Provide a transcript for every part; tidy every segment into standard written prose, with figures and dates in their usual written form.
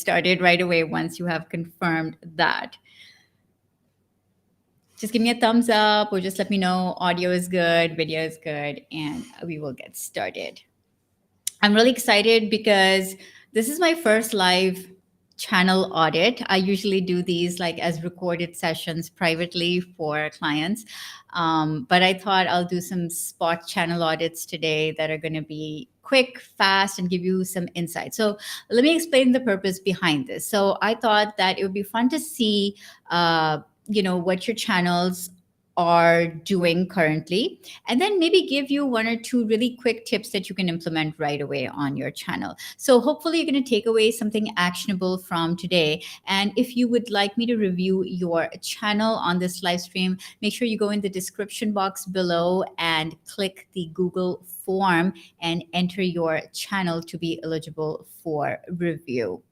started right away once you have confirmed that. Just give me a thumbs up or just let me know audio is good, video is good, and we will get started. I'm really excited because this is my first live channel audit. I usually do these like as recorded sessions privately for clients. But I thought I'll do some spot channel audits today that are going to be quick, fast, and give you some insight. So let me explain the purpose behind this. So I thought that it would be fun to see, what your channels are doing currently, and then maybe give you one or two really quick tips that you can implement right away on your channel. So hopefully you're going to take away something actionable from today. And if you would like me to review your channel on this live stream, make sure you go in the description box below and click the Google form and enter your channel to be eligible for review.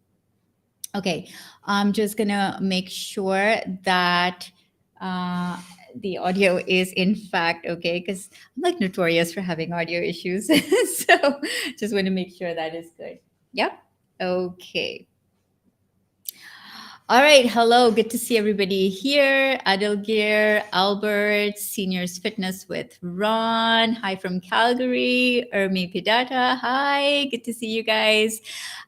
Okay, I'm just going to make sure that the audio is in fact okay, because I'm like notorious for having audio issues. So just want to make sure that is good. Yep. Okay. All right. Hello. Good to see everybody here. Adilgir, Albert, Seniors Fitness with Ron. Hi from Calgary. Irmi Pidata. Hi. Good to see you guys.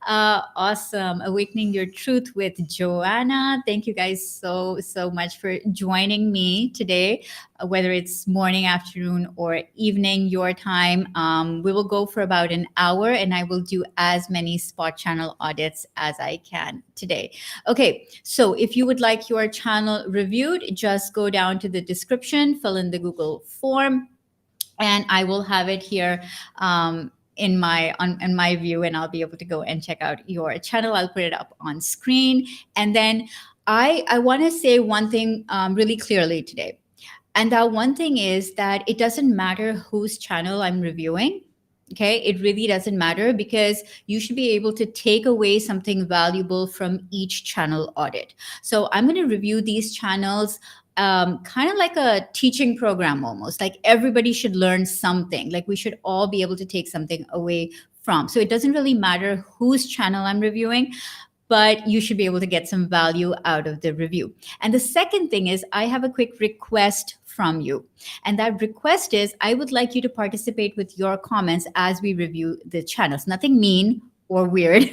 Awesome. Awakening Your Truth with Joanna. Thank you guys so much for joining me today, whether it's morning, afternoon, or evening, your time. We will go for about an hour, and I will do as many spot channel audits as I can today. Okay, so if you would like your channel reviewed, just go down to the description, fill in the Google form, and I will have it here in my view, and I'll be able to go and check out your channel. I'll put it up on screen. And then I want to say one thing really clearly today. And that one thing is that it doesn't matter whose channel I'm reviewing. Okay, it really doesn't matter, because you should be able to take away something valuable from each channel audit. So I'm going to review these channels kind of like a teaching program, almost like everybody should learn something. Like we should all be able to take something away from. So it doesn't really matter whose channel I'm reviewing, but you should be able to get some value out of the review. And the second thing is I have a quick request from you. And that request is I would like you to participate with your comments as we review the channels. Nothing mean or weird.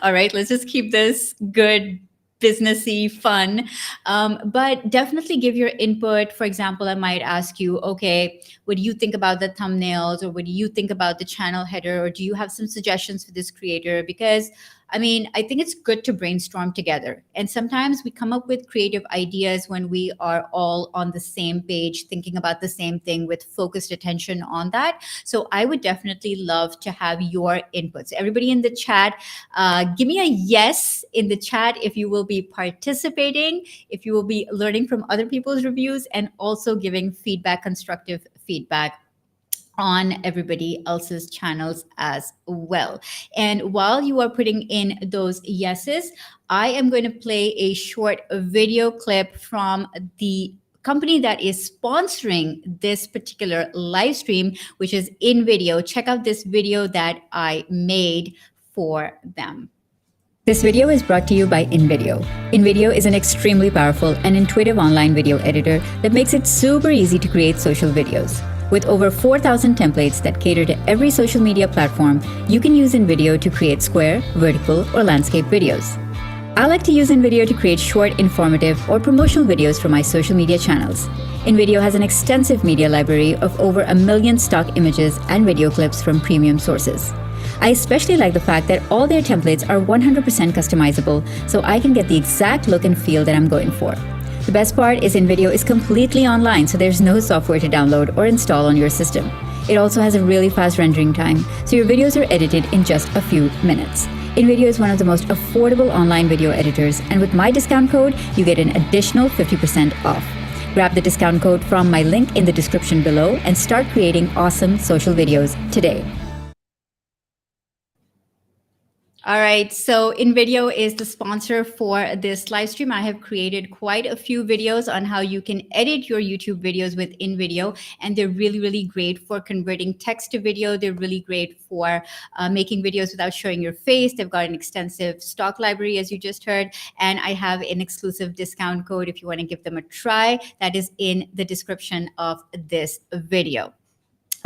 All right, let's just keep this good, businessy, fun, but definitely give your input. For example, I might ask you, okay, what do you think about the thumbnails, or what do you think about the channel header, or do you have some suggestions for this creator? Because I think it's good to brainstorm together. And sometimes we come up with creative ideas when we are all on the same page, thinking about the same thing with focused attention on that. So I would definitely love to have your inputs. Everybody in the chat, give me a yes in the chat if you will be participating, if you will be learning from other people's reviews, and also giving feedback, constructive feedback on everybody else's channels as well. And while you are putting in those yeses, I am going to play a short video clip from the company that is sponsoring this particular live stream, which is InVideo. Check out this video that I made for them. This video is brought to you by InVideo. InVideo is an extremely powerful and intuitive online video editor that makes it super easy to create social videos. With over 4,000 templates that cater to every social media platform, you can use InVideo to create square, vertical, or landscape videos. I like to use InVideo to create short, informative, or promotional videos for my social media channels. InVideo has an extensive media library of over 1 million stock images and video clips from premium sources. I especially like the fact that all their templates are 100% customizable, so I can get the exact look and feel that I'm going for. The best part is InVideo is completely online, so there's no software to download or install on your system. It also has a really fast rendering time, so your videos are edited in just a few minutes. InVideo is one of the most affordable online video editors, and with my discount code, you get an additional 50% off. Grab the discount code from my link in the description below and start creating awesome social videos today. All right. So InVideo is the sponsor for this live stream. I have created quite a few videos on how you can edit your YouTube videos with InVideo, and they're really, really great for converting text to video. They're really great for making videos without showing your face. They've got an extensive stock library, as you just heard, and I have an exclusive discount code if you want to give them a try. That is in the description of this video.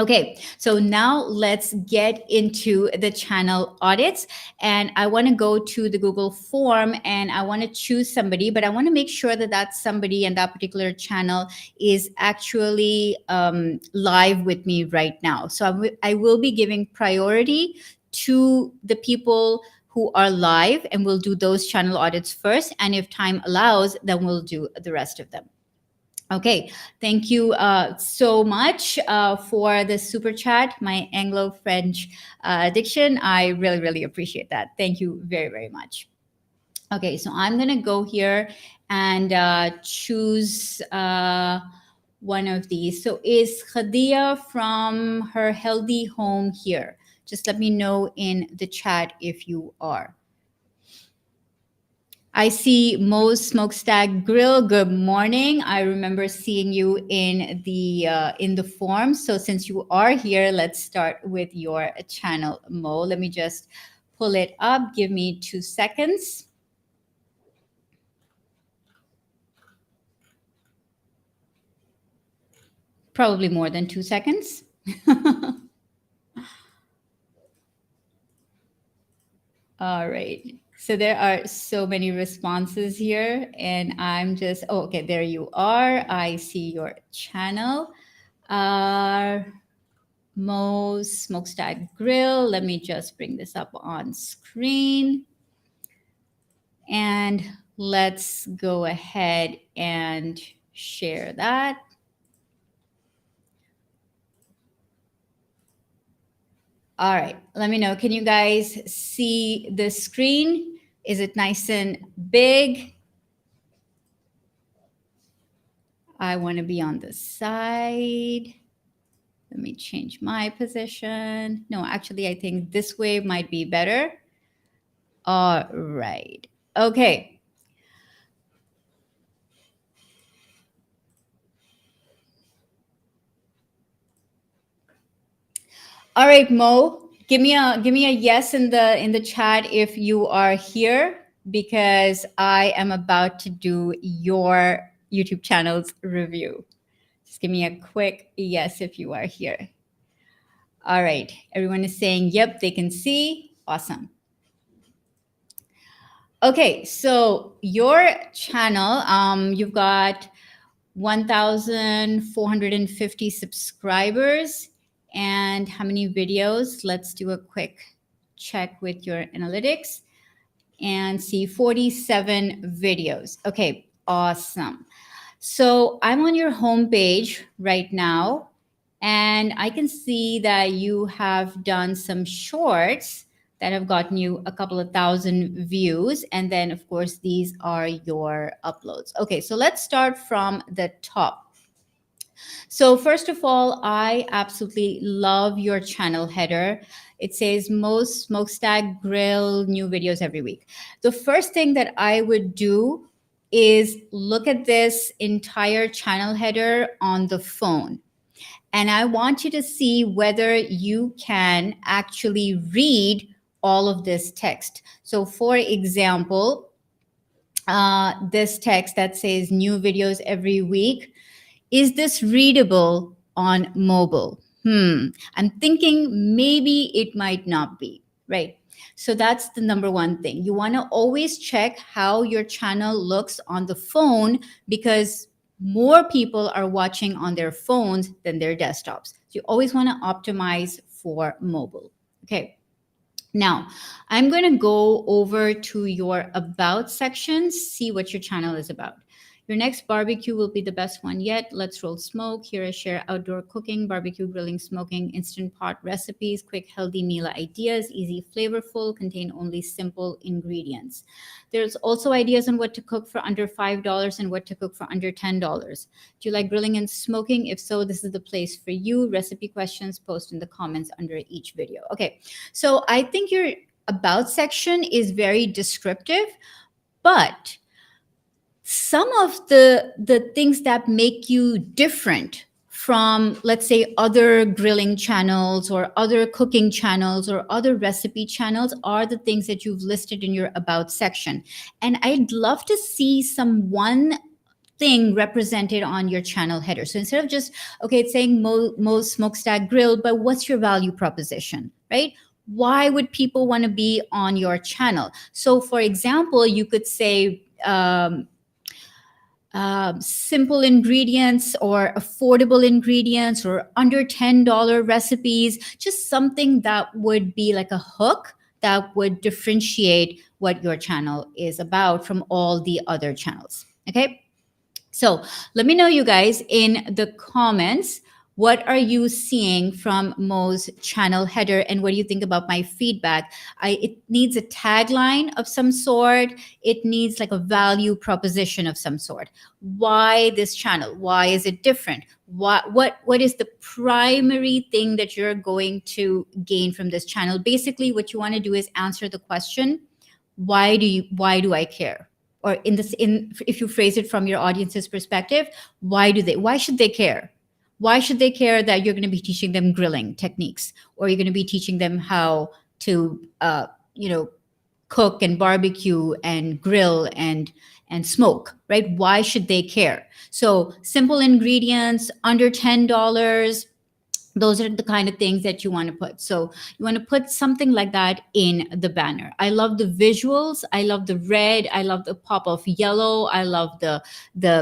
Okay, so now let's get into the channel audits. And I want to go to the Google form and I want to choose somebody, but I want to make sure that that somebody and that particular channel is actually live with me right now. So I will be giving priority to the people who are live, and we'll do those channel audits first. And if time allows, then we'll do the rest of them. Okay, thank you so much for the super chat, my Anglo-French diction. I really, really appreciate that. Thank you very, very much. Okay, so I'm going to go here and choose one of these. So is Khadia from her healthy home here? Just let me know in the chat if you are. I see Mo's Smokestack Grill. Good morning. I remember seeing you in the form. So since you are here, let's start with your channel, Mo. Let me just pull it up. Give me 2 seconds. Probably more than 2 seconds. All right. So there are so many responses here, and I'm just, oh, okay, there you are. I see your channel. Mo's Smokestack Grill. Let me just bring this up on screen. And let's go ahead and share that. All right, let me know. Can you guys see the screen? Is it nice and big? I want to be on the side. Let me change my position. No, actually, I think this way might be better. All right. Okay. All right, Mo, give me a yes in the chat if you are here, because I am about to do your YouTube channel's review. Just give me a quick yes if you are here. All right, everyone is saying yep, they can see. Awesome. Okay, so your channel, you've got 1,450 subscribers. And how many videos? Let's do a quick check with your analytics and see 47 videos. Okay, awesome. So I'm on your homepage right now, and I can see that you have done some shorts that have gotten you a couple of thousand views. And then, of course, these are your uploads. Okay, so let's start from the top. So first of all, I absolutely love your channel header. It says most Smokestack Grill new videos every week. The first thing that I would do is look at this entire channel header on the phone. And I want you to see whether you can actually read all of this text. So for example, this text that says new videos every week, is this readable on mobile? I'm thinking maybe it might not be, right? So that's the number one thing. You want to always check how your channel looks on the phone, because more people are watching on their phones than their desktops. So you always want to optimize for mobile. Okay. Now, I'm going to go over to your About section, see what your channel is about. Your next barbecue will be the best one yet. Let's roll smoke. Here I share outdoor cooking, barbecue, grilling, smoking, instant pot recipes, quick, healthy meal ideas, easy, flavorful, contain only simple ingredients. There's also ideas on what to cook for under $5 and what to cook for under $10. Do you like grilling and smoking? If so, this is the place for you. Recipe questions, post in the comments under each video. Okay, so I think you're about section is very descriptive, but some of the things that make you different from, let's say, other grilling channels or other cooking channels or other recipe channels are the things that you've listed in your about section. And I'd love to see some one thing represented on your channel header. So instead of just, okay, it's saying Mo's Smokestack Grill, but what's your value proposition, right? Why would people want to be on your channel? So for example, you could say, simple ingredients or affordable ingredients or under $10 recipes, just something that would be like a hook that would differentiate what your channel is about from all the other channels. Okay. So let me know, you guys, in the comments, what are you seeing from Mo's channel header and what do you think about my feedback? It needs a tagline of some sort. It needs like a value proposition of some sort. Why this channel? Why is it different? What is the primary thing that you're going to gain from this channel? Basically, what you want to do is answer the question, why do I care? Or if you phrase it from your audience's perspective, why should they care? Why should they care that you're going to be teaching them grilling techniques, or you're going to be teaching them how to cook and barbecue and grill and smoke, right? Why should they care? So simple ingredients, under $10, those are the kind of things that you want to put. So you want to put something like that in the banner. I love the visuals. I love the red. I love the pop of yellow. I love the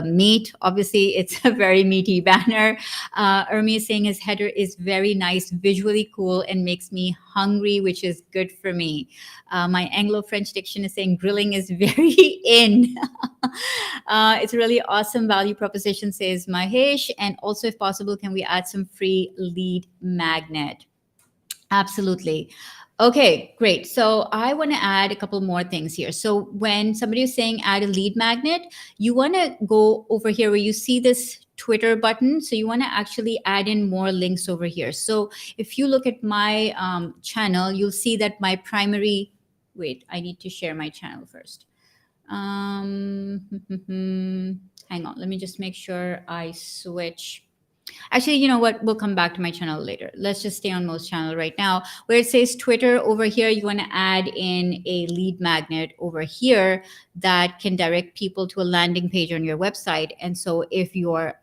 meat. Obviously, it's a very meaty banner. Irmi is saying his header is very nice, visually cool, and makes me hungry, which is good for me. My Anglo-French diction is saying grilling is very in. It's a really awesome value proposition, says Mahesh. And also, if possible, can we add some free lead magnet? Absolutely. Okay, great. So I want to add a couple more things here. So when somebody is saying add a lead magnet, you want to go over here where you see this Twitter button. So you want to actually add in more links over here. So if you look at my channel, you'll see that my primary, wait, I need to share my channel first. Hang on, let me just make sure I switch. Actually, you know what? We'll come back to my channel later. Let's just stay on Mo's channel right now. Where it says Twitter over here, you want to add in a lead magnet over here that can direct people to a landing page on your website. And so if your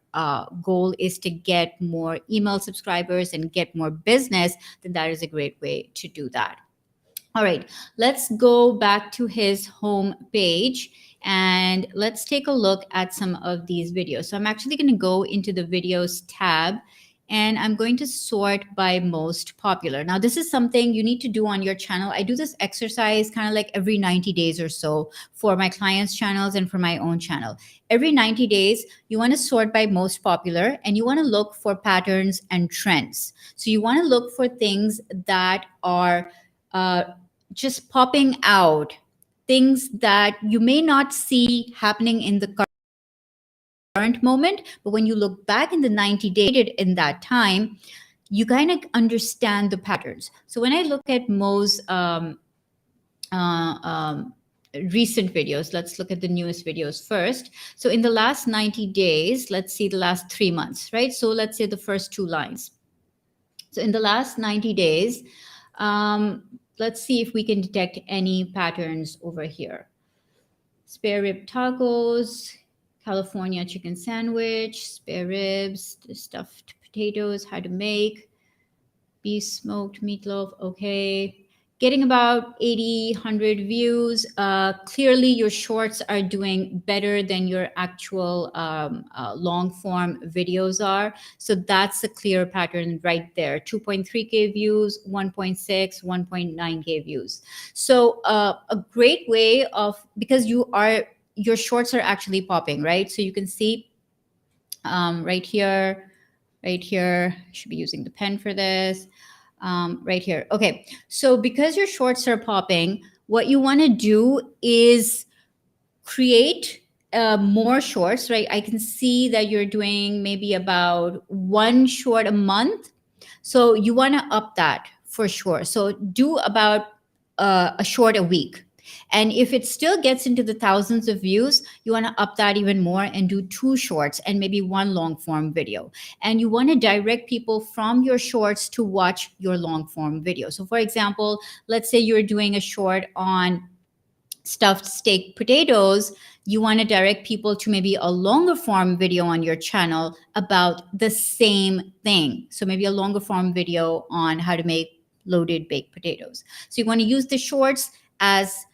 goal is to get more email subscribers and get more business, then that is a great way to do that. All right, let's go back to his home page and let's take a look at some of these videos. So I'm actually going to go into the videos tab and I'm going to sort by most popular. Now, this is something you need to do on your channel. I do this exercise kind of like every 90 days or so for my clients' channels and for my own channel. Every 90 days, you want to sort by most popular and you want to look for patterns and trends. So you want to look for things that are just popping out, things that you may not see happening in the current moment, but when you look back in the 90 days in that time, you kind of understand the patterns. So when I look at Mo's recent videos, let's look at the newest videos first. So in the last 90 days, let's see the last 3 months, right? So let's say the first 2 lines. So in the last 90 days, let's see if we can detect any patterns over here. Spare rib tacos, California chicken sandwich, spare ribs, the stuffed potatoes, how to make, beef smoked meatloaf, okay. Getting about 80, 100 views. Clearly, your shorts are doing better than your actual long form videos are. So that's a clear pattern right there. 2.3K views, 1.6, 1.9K views. So a great way of, because your shorts are actually popping, right? So you can see right here, I should be using the pen for this. Right here. Okay. So because your shorts are popping, what you want to do is create more shorts, right? I can see that you're doing maybe about 1 short a month. So you want to up that for sure. So do about a short a week. And if it still gets into the thousands of views, you want to up that even more and do 2 shorts and maybe 1 long form video. And you want to direct people from your shorts to watch your long form video. So, for example, let's say you're doing a short on stuffed steak potatoes, you want to direct people to maybe a longer form video on your channel about the same thing. So maybe a longer form video on how to make loaded baked potatoes. So you want to use the shorts as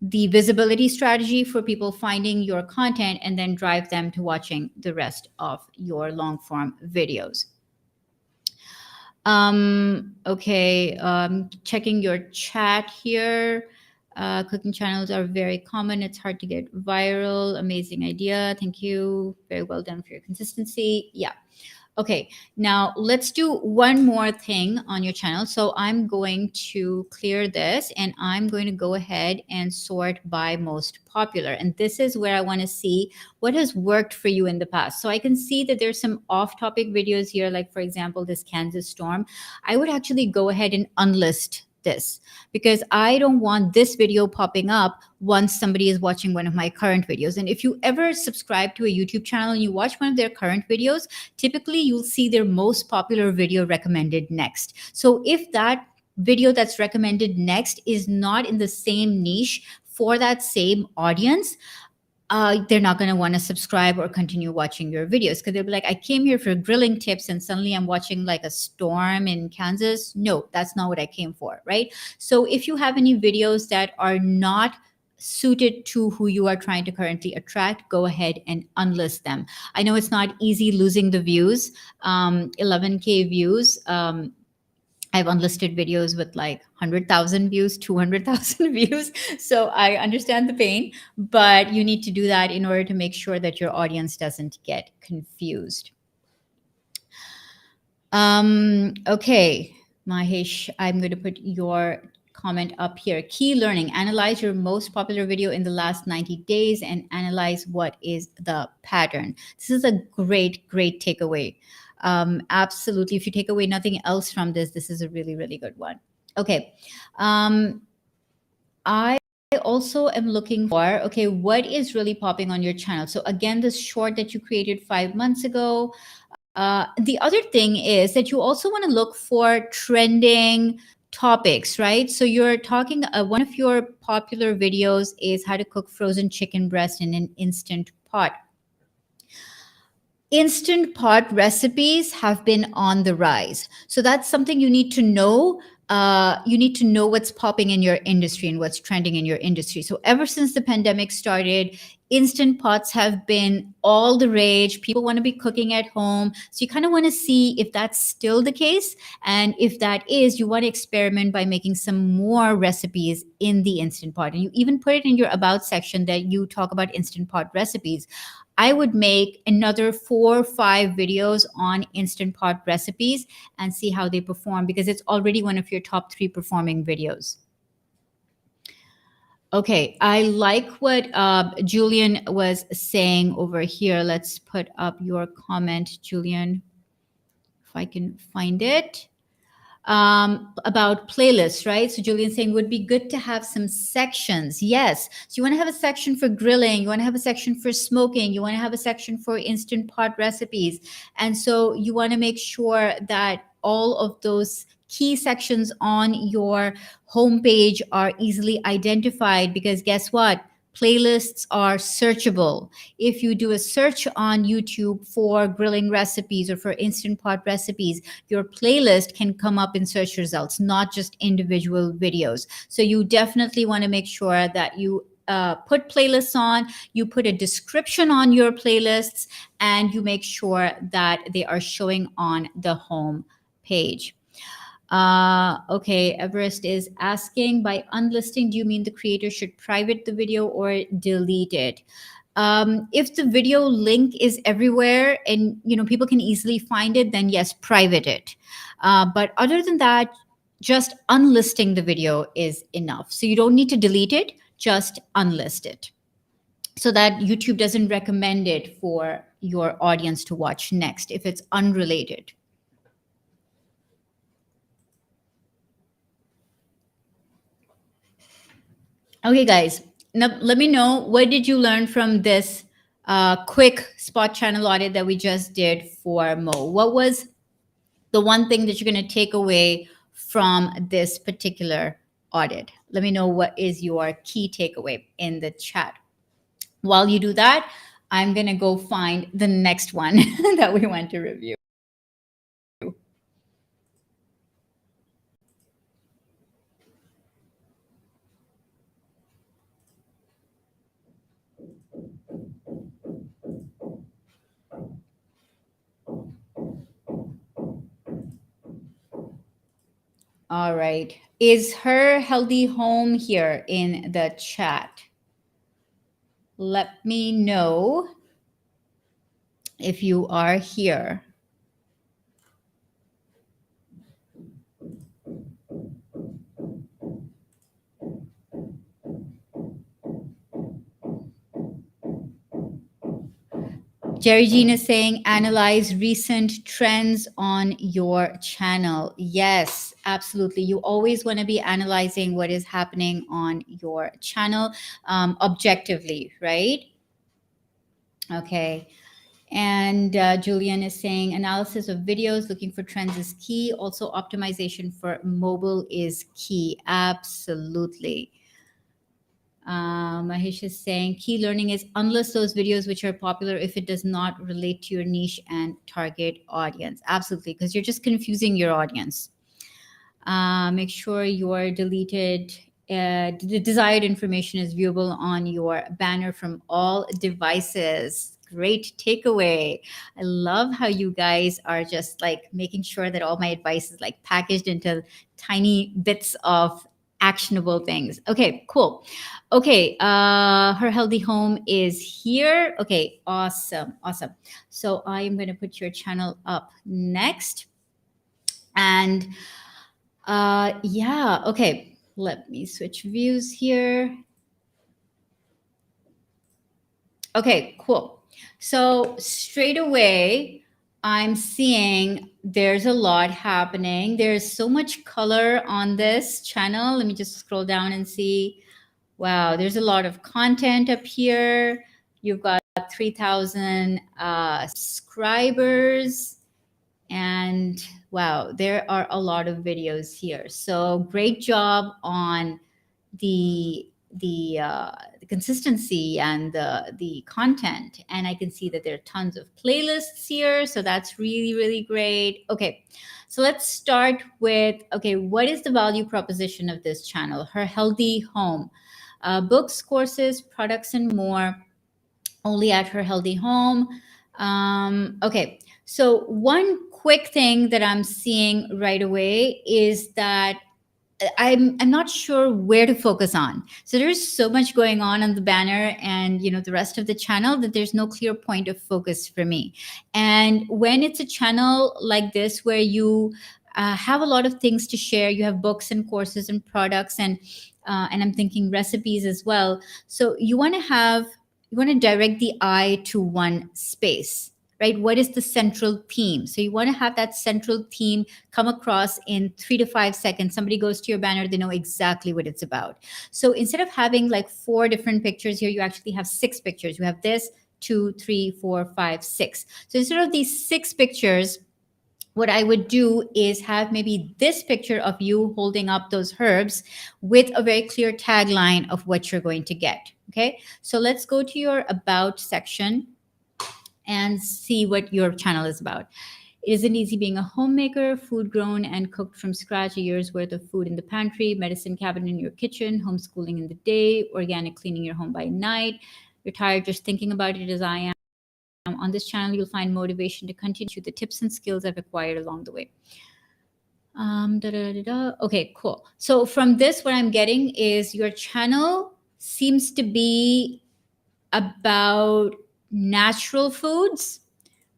the visibility strategy for people finding your content and then drive them to watching the rest of your long form videos. Okay, checking your chat here. Cooking channels are very common. It's hard to get viral. Amazing idea. Thank you. Very well done for your consistency. Yeah. Okay, now let's do one more thing on your channel. So I'm going to clear this and I'm going to go ahead and sort by most popular. And this is where I want to see what has worked for you in the past. So I can see that there's some off-topic videos here, like for example, this Kansas storm. I would actually go ahead and unlist this because I don't want this video popping up once somebody is watching one of my current videos. And if you ever subscribe to a YouTube channel and you watch one of their current videos, typically you'll see their most popular video recommended next. So if that video that's recommended next is not in the same niche for that same audience, they're not going to want to subscribe or continue watching your videos because they'll be like, I came here for grilling tips and suddenly I'm watching like a storm in Kansas. No, that's not what I came for, right? So if you have any videos that are not suited to who you are trying to currently attract, go ahead and unlist them. I know it's not easy losing the views, 11K views. I've unlisted videos with like 100,000 views, 200,000 views. So I understand the pain, but you need to do that in order to make sure that your audience doesn't get confused. Okay, Mahesh, I'm going to put your comment up here. Key learning: analyze your most popular video in the last 90 days and analyze what is the pattern. This is a great takeaway. Absolutely. If you take away nothing else from this, this is a really, really good one. Okay. I also am looking for, okay, what is really popping on your channel? So again, this short that you created 5 months ago. The other thing is that you also want to look for trending topics, right? So you're talking, one of your popular videos is how to cook frozen chicken breast in an instant pot. Instant pot recipes have been on the rise. So that's something you need to know. You need to know what's popping in your industry and what's trending in your industry. So ever since the pandemic started, instant pots have been all the rage. People want to be cooking at home. So you kind of want to see if that's still the case. And if that is, you want to experiment by making some more recipes in the instant pot. And you even put it in your about section that you talk about instant pot recipes. I would make another 4 or 5 videos on Instant Pot recipes and see how they perform because it's already one of your top 3 performing videos. Okay, I like what Julian was saying over here. Let's put up your comment, Julian, if I can find it. About playlists, right? So Julian saying would be good to have some sections. Yes. So you want to have a section for grilling. You want to have a section for smoking. You want to have a section for instant pot recipes. And so you want to make sure that all of those key sections on your homepage are easily identified because guess what? Playlists are searchable. If you do a search on YouTube for grilling recipes or for instant pot recipes, your playlist can come up in search results, not just individual videos. So you definitely want to make sure that you put playlists on, you put a description on your playlists, and you make sure that they are showing on the home page. Okay, Everest is asking, by unlisting, do you mean the creator should private the video or delete it? If the video link is everywhere and people can easily find it, then yes, private it. But other than that, just unlisting the video is enough. So you don't need to delete it, just unlist it so that YouTube doesn't recommend it for your audience to watch next if it's unrelated. Okay, guys. Now let me know, what did you learn from this quick spot channel audit that we just did for Mo? What was the one thing that you're going to take away from this particular audit? Let me know what is your key takeaway in the chat. While you do that, I'm going to go find the next one that we want to review. All right. Is her healthy home here in the chat? Let me know if you are here. Jerry Jean is saying, analyze recent trends on your channel. Yes, absolutely. You always want to be analyzing what is happening on your channel objectively, right? Okay. And Julian is saying, analysis of videos, looking for trends is key. Also, optimization for mobile is key. Absolutely. Mahesh is saying, key learning is, unless those videos which are popular, if it does not relate to your niche and target audience. Absolutely, because you're just confusing your audience. Make sure your deleted, the desired information is viewable on your banner from all devices. Great takeaway. I love how you guys are just like making sure that all my advice is like packaged into tiny bits of actionable things. Okay, cool. Okay, her healthy home is here. Okay, awesome, awesome. So I'm going to put your channel up next. And yeah, okay. Let me switch views here. Okay, cool. So straight away, I'm seeing there's a lot happening. There's so much color on this channel. Let me just scroll down and see. Wow, there's a lot of content up here. You've got 3,000 subscribers. And wow, there are a lot of videos here. So great job on the consistency and the content. And I can see that there are tons of playlists here. So that's really, really great. Okay, so let's start with, okay, what is the value proposition of this channel? Her healthy home. Books, courses, products, and more, only at her healthy home. Okay, so one quick thing that I'm seeing right away is that I'm not sure where to focus on. So there's so much going on the banner and the rest of the channel that there's no clear point of focus for me. And when it's a channel like this where you have a lot of things to share, you have books and courses and products and I'm thinking recipes as well. So you want to direct the eye to one space, right? What is the central theme? So you want to have that central theme come across in 3 to 5 seconds. Somebody goes to your banner, they know exactly what it's about. So instead of having like 4 different pictures here, you actually have 6 pictures. You have this, 2, 3, 4, 5, 6. So instead of these 6 pictures, what I would do is have maybe this picture of you holding up those herbs with a very clear tagline of what you're going to get. Okay, so let's go to your about section and see what your channel is about. It isn't easy being a homemaker, food grown and cooked from scratch, a year's worth of food in the pantry, medicine cabinet in your kitchen, homeschooling in the day, organic cleaning your home by night. You're tired just thinking about it as I am. On this channel, you'll find motivation to continue the tips and skills I've acquired along the way. Okay, cool. So from this, what I'm getting is your channel seems to be about natural foods,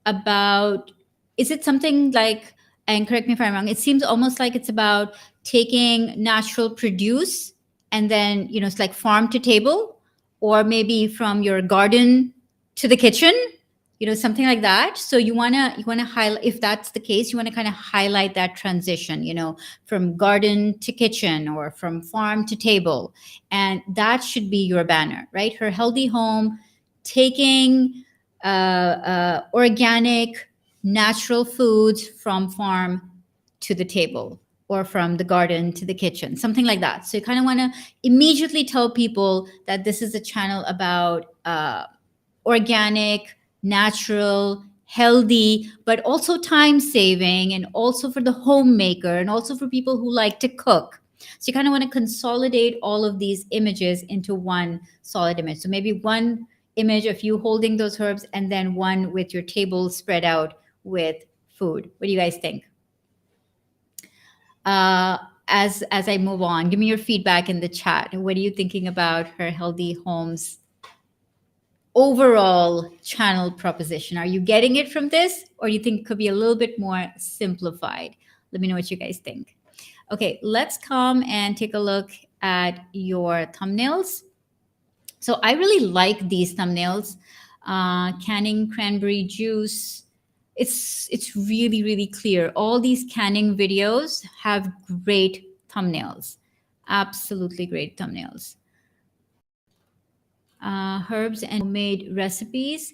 about, is it something like, and correct me if I'm wrong, it seems almost like it's about taking natural produce and then it's like farm to table, or maybe from your garden to the kitchen. something like that. So you want to highlight, if that's the case, you want to kind of highlight that transition, from garden to kitchen or from farm to table. And that should be your banner, right? Her healthy home, taking organic, natural foods from farm to the table, or from the garden to the kitchen, something like that. So you kind of want to immediately tell people that this is a channel about organic, natural, healthy, but also time saving, and also for the homemaker, and also for people who like to cook. So you kind of want to consolidate all of these images into one solid image. So maybe one image of you holding those herbs, and then one with your table spread out with food. What do you guys think? As I move on, give me your feedback in the chat. What are you thinking about her healthy homes overall channel proposition? Are you getting it from this, or do you think it could be a little bit more simplified? Let me know what you guys think. Okay, let's come and take a look at your thumbnails. So I really like these thumbnails. Canning cranberry juice. It's really, really clear. All these canning videos have great thumbnails. Absolutely great thumbnails. Herbs and homemade recipes.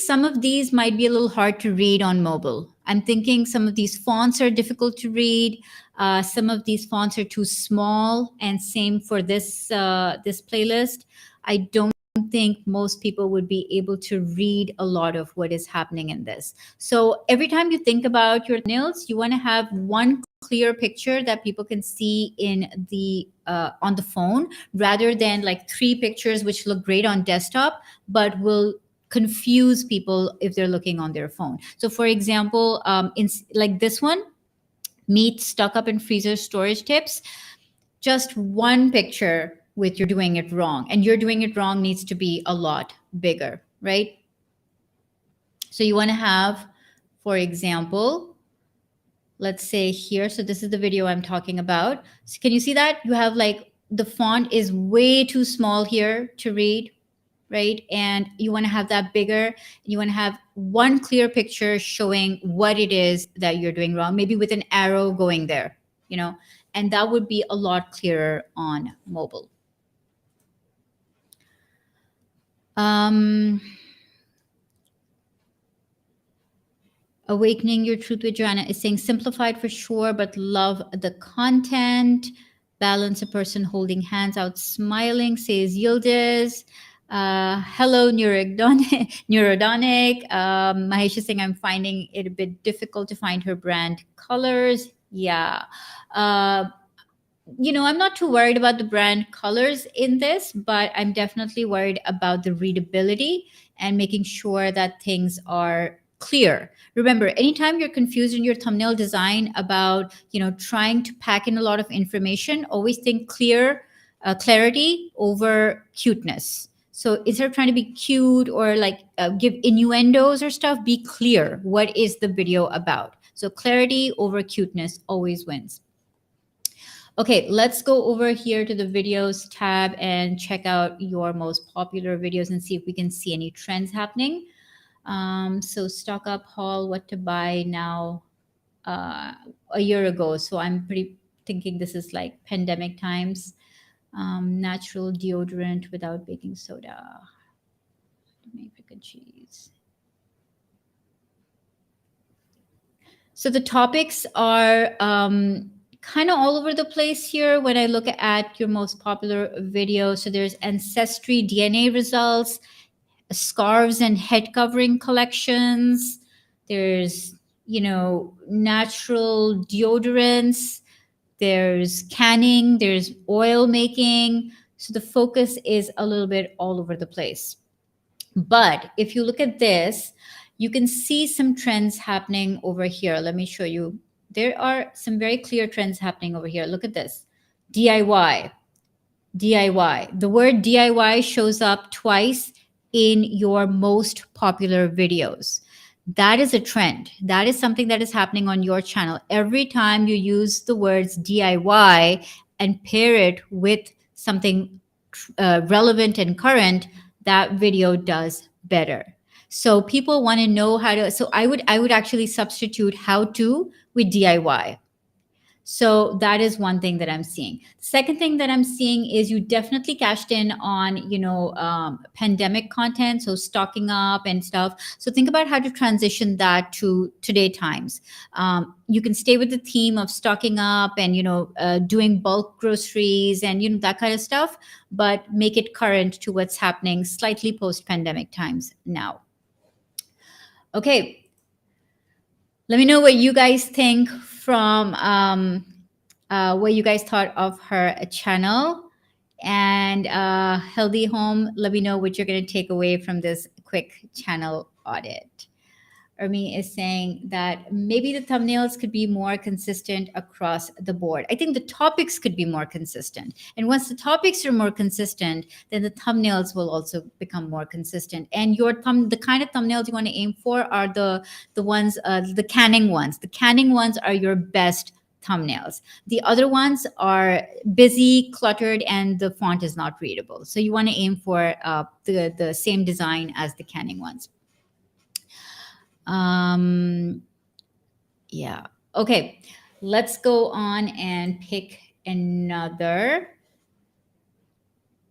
Some of these might be a little hard to read on mobile. I'm thinking some of these fonts are difficult to read. Some of these fonts are too small, and same for this playlist. I don't think most people would be able to read a lot of what is happening in this. So every time you think about your thumbnails, you want to have one clear picture that people can see in the on the phone, rather than like three pictures which look great on desktop but will confuse people if they're looking on their phone. So for example, in like this one, meat stuck up in freezer storage tips, just one picture with "you're doing it wrong," and "you're doing it wrong" needs to be a lot bigger, right? So you want to have, for example, let's say here, so this is the video I'm talking about. So can you see that you have like the font is way too small here to read, right? And you want to have that bigger. You want to have one clear picture showing what it is that you're doing wrong, maybe with an arrow going there, and that would be a lot clearer on mobile. Awakening Your Truth with Joanna is saying simplified for sure, but love the content. Balance a person holding hands out smiling, says Yildiz. Hello, Neurodonic. Mahesh is saying, I'm finding it a bit difficult to find her brand colors. Yeah. I'm not too worried about the brand colors in this, but I'm definitely worried about the readability and making sure that things are clear. Remember, anytime you're confused in your thumbnail design about, trying to pack in a lot of information, always think clarity over cuteness. So instead of trying to be cute or like give innuendos or stuff, be clear. What is the video about? So clarity over cuteness always wins. Okay, let's go over here to the videos tab and check out your most popular videos and see if we can see any trends happening. So stock up haul, what to buy now, a year ago. So I'm pretty thinking this is like pandemic times. Natural deodorant without baking soda. Mac and cheese. So the topics are kind of all over the place here when I look at your most popular video. So there's ancestry DNA results, scarves and head covering collections. There's, natural deodorants. There's canning. There's oil making. So the focus is a little bit all over the place. But if you look at this, you can see some trends happening over here. Let me show you. There are some very clear trends happening over here. Look at this. DIY. DIY. The word DIY shows up twice in your most popular videos. That is a trend. That is something that is happening on your channel. Every time you use the words DIY and pair it with something relevant and current, that video does better. So people want to know how to, so I would actually substitute how to with DIY. So that is one thing that I'm seeing. Second thing that I'm seeing is you definitely cashed in on, pandemic content, so stocking up and stuff. So think about how to transition that to today times. You can stay with the theme of stocking up and, doing bulk groceries and, that kind of stuff, but make it current to what's happening slightly post-pandemic times now. Okay, let me know what you guys think from what you guys thought of her channel. And Healthy Home, let me know what you're going to take away from this quick channel audit. Irmi is saying that maybe the thumbnails could be more consistent across the board. I think the topics could be more consistent. And once the topics are more consistent, then the thumbnails will also become more consistent. And the kind of thumbnails you want to aim for are the ones, the canning ones. The canning ones are your best thumbnails. The other ones are busy, cluttered, and the font is not readable. So you want to aim for the same design as the canning ones. Yeah. Okay. Let's go on and pick another.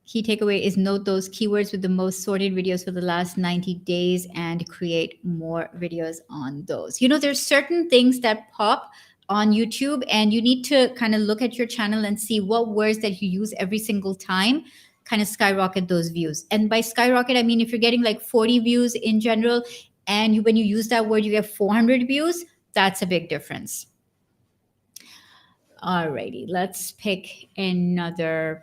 Key takeaway is note those keywords with the most sorted videos for the last 90 days and create more videos on those. There's certain things that pop on YouTube and you need to kind of look at your channel and see what words that you use every single time kind of skyrocket those views. And by skyrocket, I mean, if you're getting like 40 views in general, and when you use that word, you get 400 views, that's a big difference. All righty, let's pick another.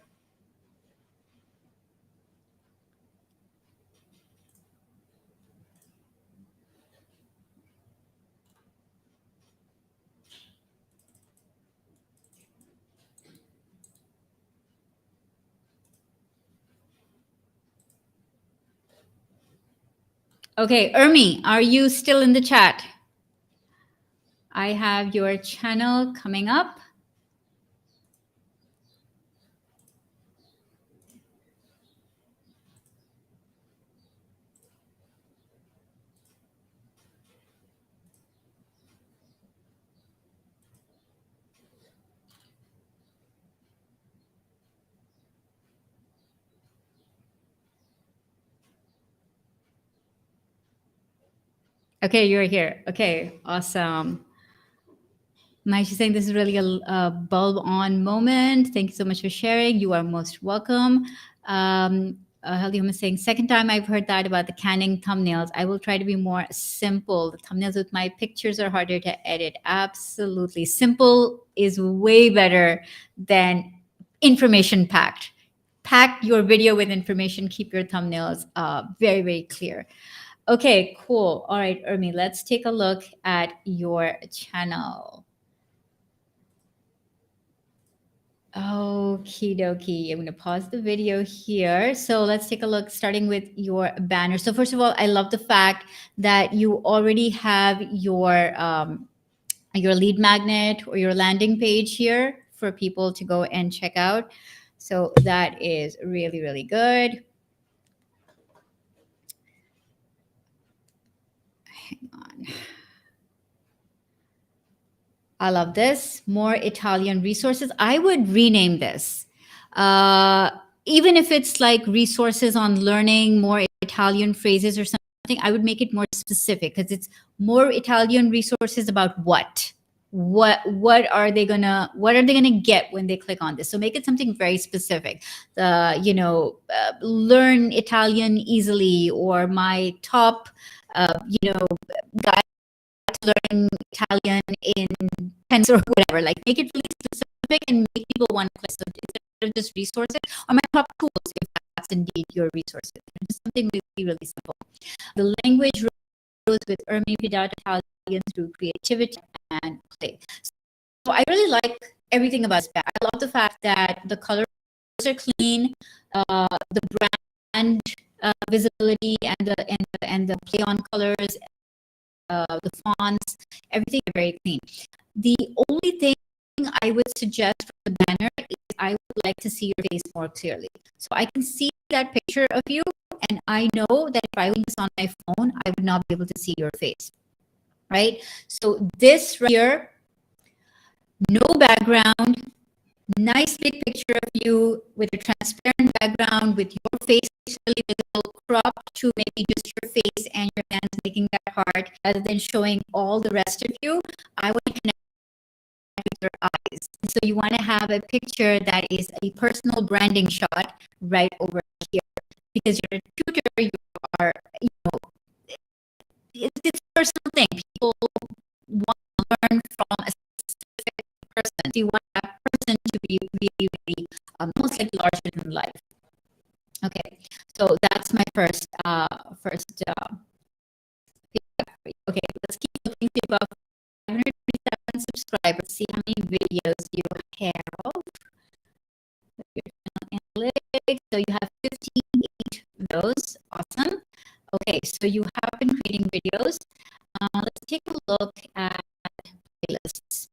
Okay, Irmi, are you still in the chat? I have your channel coming up. Okay, you're here. Okay, awesome. Maishi saying this is really a bulb on moment. Thank you so much for sharing. You are most welcome. Healthy Home is saying, second time I've heard that about the canning thumbnails. I will try to be more simple. The thumbnails with my pictures are harder to edit. Absolutely. Simple is way better than information packed. Pack your video with information. Keep your thumbnails very, very clear. Okay, cool. All right, Irmi, let's take a look at your channel. Okie dokie. I'm going to pause the video here. So let's take a look, starting with your banner. So first of all, I love the fact that you already have your lead magnet or your landing page here for people to go and check out. So that is really, really good. Hang on. I love this. More Italian resources. I would rename this. Even if it's like resources on learning more Italian phrases or something, I would make it more specific because it's more Italian resources about what? What are they gonna get when they click on this? So make it something very specific. Learn Italian easily, or my top guide learn Italian in 10 or whatever. Like make it really specific and make people want to click. So instead of just resources, or my top tools, if that's indeed your resources. Just something really, really simple. The language grows with Irmi Pidat Italian through creativity and play. So I really like everything about this. I love the fact that the colors are clean, the brand visibility and the play on colors, the fonts, everything is very clean. The only thing I would suggest for the banner is I would like to see your face more clearly. So I can see that picture of you and I know that if I was this on my phone, I would not be able to see your face, right? So this right here, no background, nice big picture of you with a transparent background, with your face really visible, cropped to maybe just your face and your hands making that heart, rather than showing all the rest of you. I want to connect with your eyes. And so you want to have a picture that is a personal branding shot right over here, because you're a tutor, you are, you know, it's a personal thing. People want to learn from a specific person. So you want that person to be really, really almost like larger than life. Okay, so that's my first feedback for you. Okay, let's keep looking to above 537 subscribers. See how many videos you have. Your channel analytics. So you have 58 videos. Awesome. Okay, so you have been creating videos. Let's take a look at playlists.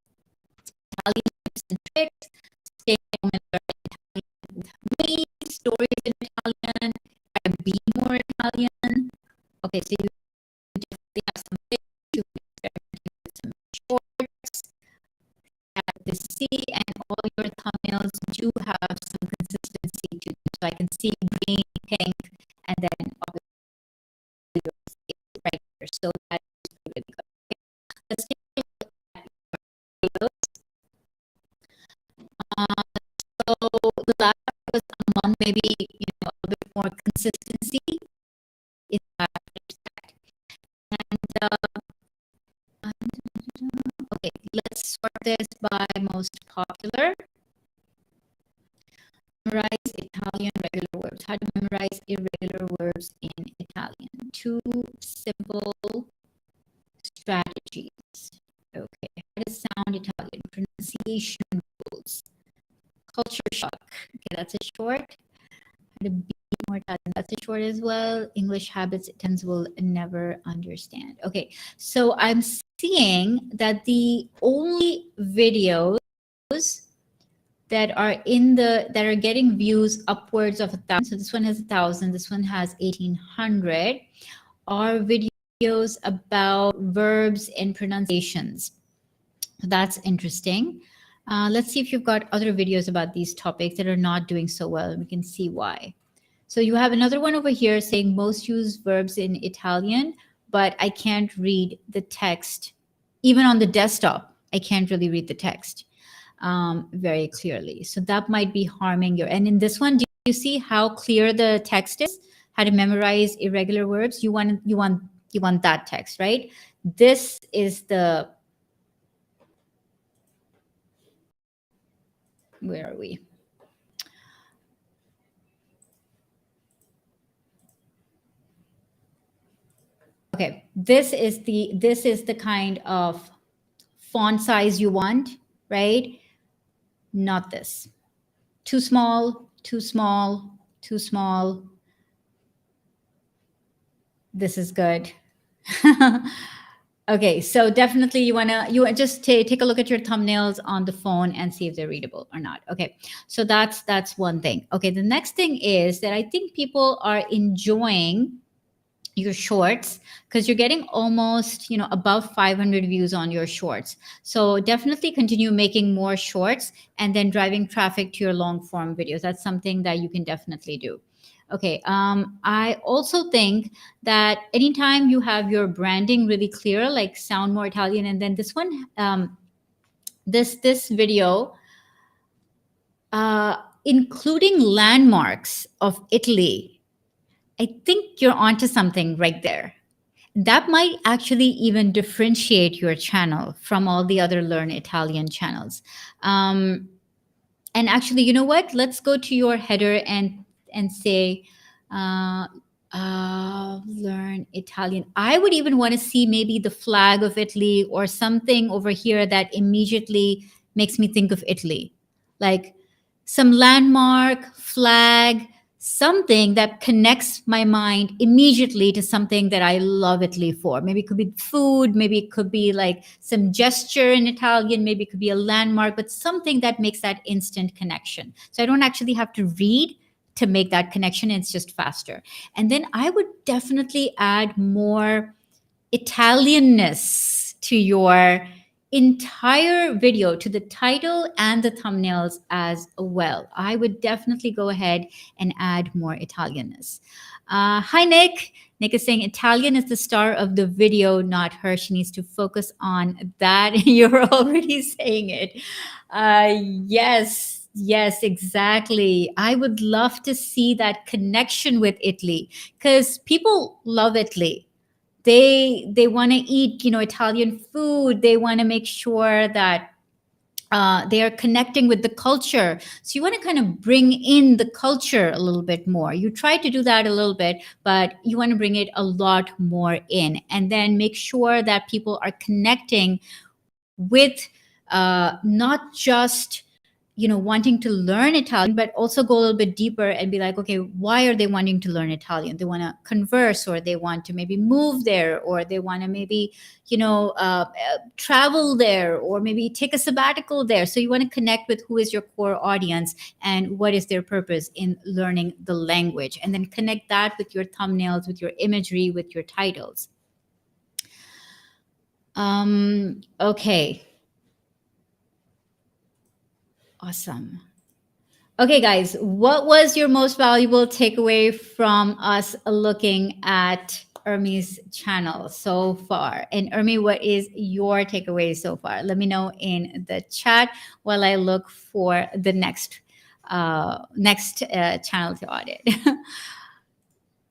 Italian tips and tricks. Stay home and learn Italian with me. Stories in Italian. How to be more Italian. Okay, so you definitely have some videos. You can experiment with some shorts. At the C, and all your thumbnails do have some consistency to them. So I can see green, pink, and then obviously right here. So that is really good. Okay. Let's take a look at your videos. So the last was a month, maybe a little bit more consistency in that. Okay, let's sort this by most popular. Memorize Italian regular verbs. How to memorize irregular verbs in Italian. 2 simple strategies. Okay, how to sound Italian. Pronunciation rules. Culture shock. Okay, that's a short. How to be more Italian. That's a short as well. English habits Italians will never understand. Okay, so I'm seeing that the only videos that are getting views upwards of 1,000. So this one has 1,000. This one has 1,800. Are videos about verbs and pronunciations. That's interesting. Let's see if you've got other videos about these topics that are not doing so well, and we can see why. So you have another one over here saying most use verbs in Italian, but I can't read the text. Even on the desktop, I can't really read the text very clearly. So that might be harming your, and in this one, do you see how clear the text is? How to memorize irregular verbs? You want that text, right? This is the, where are we? Okay, this is the kind of font size you want, right? Not this. Too small, too small, too small. This is good. Okay, so definitely you just take a look at your thumbnails on the phone and see if they're readable or not. Okay, so that's one thing. Okay, the next thing is that I think people are enjoying your shorts because you're getting almost above 500 views on your shorts. So definitely continue making more shorts and then driving traffic to your long form videos. That's something that you can definitely do. Okay, I also think that anytime you have your branding really clear, like sound more Italian, and then this one, this video, including landmarks of Italy, I think you're onto something right there. That might actually even differentiate your channel from all the other Learn Italian channels. And actually, you know what? Let's go to your header and say, Learn Italian. I would even want to see maybe the flag of Italy or something over here that immediately makes me think of Italy. Like some landmark, flag, something that connects my mind immediately to something that I love Italy for. Maybe it could be food, maybe it could be like some gesture in Italian, maybe it could be a landmark, but something that makes that instant connection. So I don't actually have to read to make that connection. It's just faster. And then I would definitely add more Italianness to your entire video, to the title and the thumbnails as well. I would definitely go ahead and add more Italianness. Hi, Nick. Nick is saying Italian is the star of the video, not her. She needs to focus on that. You're already saying it. Yes, exactly. I would love to see that connection with Italy because people love Italy. They want to eat, Italian food. They want to make sure that they are connecting with the culture. So you want to kind of bring in the culture a little bit more. You try to do that a little bit, but you want to bring it a lot more in, and then make sure that people are connecting with not just wanting to learn Italian, but also go a little bit deeper and be like, okay, why are they wanting to learn Italian? They want to converse, or they want to maybe move there, or they want to maybe travel there, or maybe take a sabbatical there. So you want to connect with who is your core audience and what is their purpose in learning the language, and then connect that with your thumbnails, with your imagery, with your titles. Okay. Awesome. Okay, guys, what was your most valuable takeaway from us looking at Irmi's channel so far? And Irmi, what is your takeaway so far? Let me know in the chat while I look for the next channel to audit.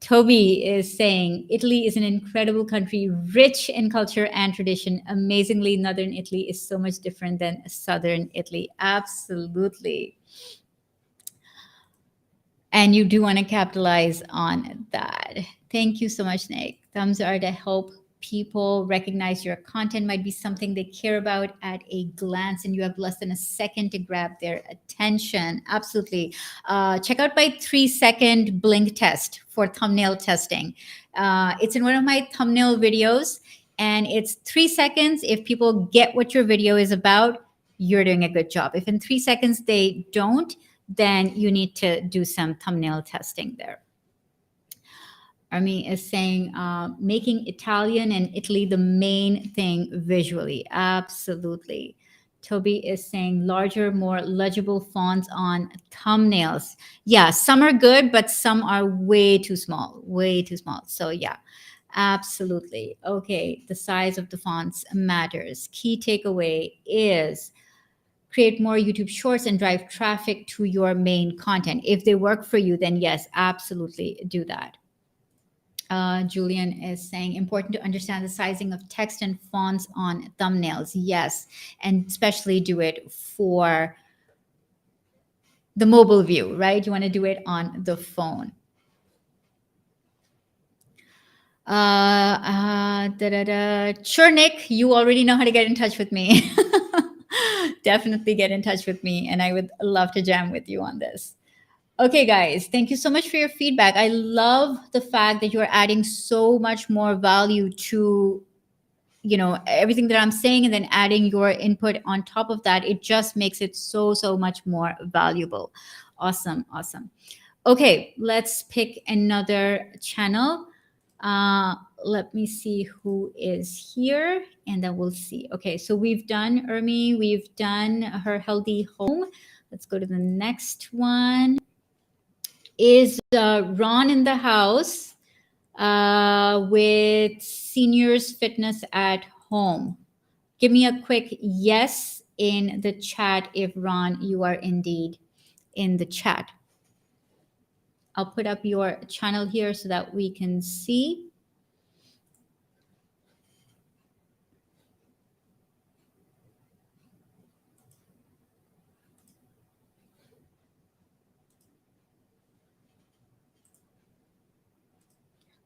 Toby is saying Italy is an incredible country, rich in culture and tradition. Amazingly, northern Italy is so much different than southern Italy. Absolutely. And you do want to capitalize on that. Thank you so much, Nick. Thumbs are to help people recognize your content might be something they care about at a glance, and you have less than a second to grab their attention. Absolutely. Check out my 3-second blink test for thumbnail testing. It's in one of my thumbnail videos, and it's 3 seconds. If people get what your video is about, you're doing a good job. If in 3 seconds they don't, then you need to do some thumbnail testing there. Armi is saying making Italian and Italy the main thing visually. Absolutely. Toby is saying larger, more legible fonts on thumbnails. Yeah, some are good, but some are way too small, way too small. So yeah, absolutely. Okay, the size of the fonts matters. Key takeaway is create more YouTube shorts and drive traffic to your main content. If they work for you, then yes, absolutely do that. Julian is saying important to understand the sizing of text and fonts on thumbnails. Yes, and especially do it for the mobile view, right? You want to do it on the phone. Sure, Nick, you already know how to get in touch with me. Definitely get in touch with me, and I would love to jam with you on this. Okay, guys, thank you so much for your feedback. I love the fact that you're adding so much more value to, everything that I'm saying, and then adding your input on top of that. It just makes it so much more valuable. Awesome. Okay, let's pick another channel. Let me see who is here, and then we'll see. Okay, so we've done Irmi, we've done her healthy home. Let's go to the next one. Is Ron in the house with seniors fitness at home? Give me a quick yes in the chat if Ron, you are indeed in the chat. I'll put up your channel here so that we can see.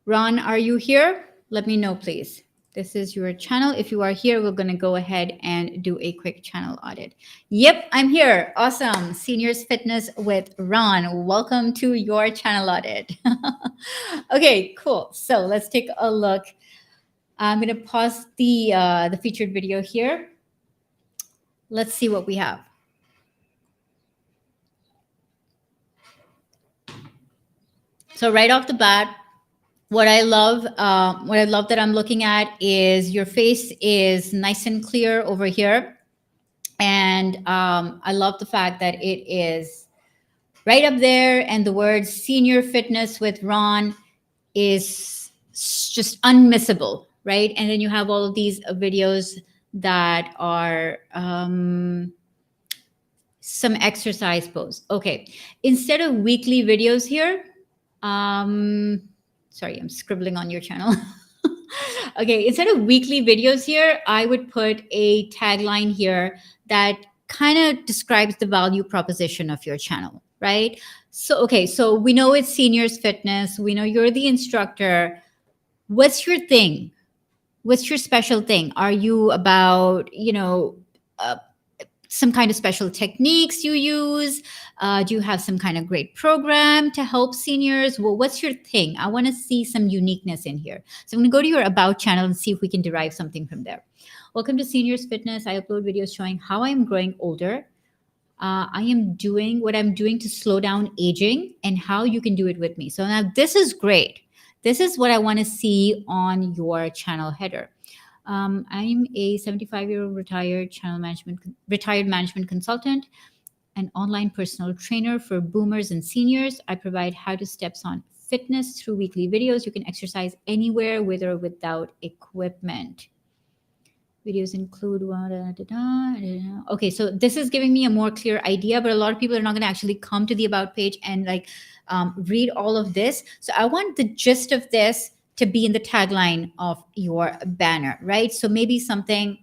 Ron, are you here? Let me know, please. This is your channel. If you are here, we're going to go ahead and do a quick channel audit. Yep, I'm here. Awesome. Seniors Fitness with Ron. Welcome to your channel audit. Okay, cool. So let's take a look. I'm going to pause the featured video here. Let's see what we have. So right off the bat, what I love that I'm looking at is your face is nice and clear over here, and I love the fact that it is right up there, and the word "senior fitness with Ron" is just unmissable, right? And then you have all of these videos that are some exercise pose. Okay, instead of weekly videos here, um, sorry, I'm scribbling on your channel. Okay, instead of weekly videos here, I would put a tagline here that kind of describes the value proposition of your channel, right? So, okay, so we know it's seniors fitness. We know you're the instructor. What's your thing? What's your special thing? Are you about, uh, some kind of special techniques you use? Do you have some kind of great program to help seniors? Well, what's your thing? I want to see some uniqueness in here. So I'm going to go to your About channel and see if we can derive something from there. Welcome to Seniors Fitness. I upload videos showing how I'm growing older. I am doing what I'm doing to slow down aging and how you can do it with me. So now this is great. This is what I want to see on your channel header. I'm a 75-year-old retired management consultant, an online personal trainer for boomers and seniors. I provide how-to steps on fitness through weekly videos. You can exercise anywhere with or without equipment. Videos include okay, so this is giving me a more clear idea, but a lot of people are not going to actually come to the About page and read all of this. So I want the gist of this to be in the tagline of your banner, right? So maybe something,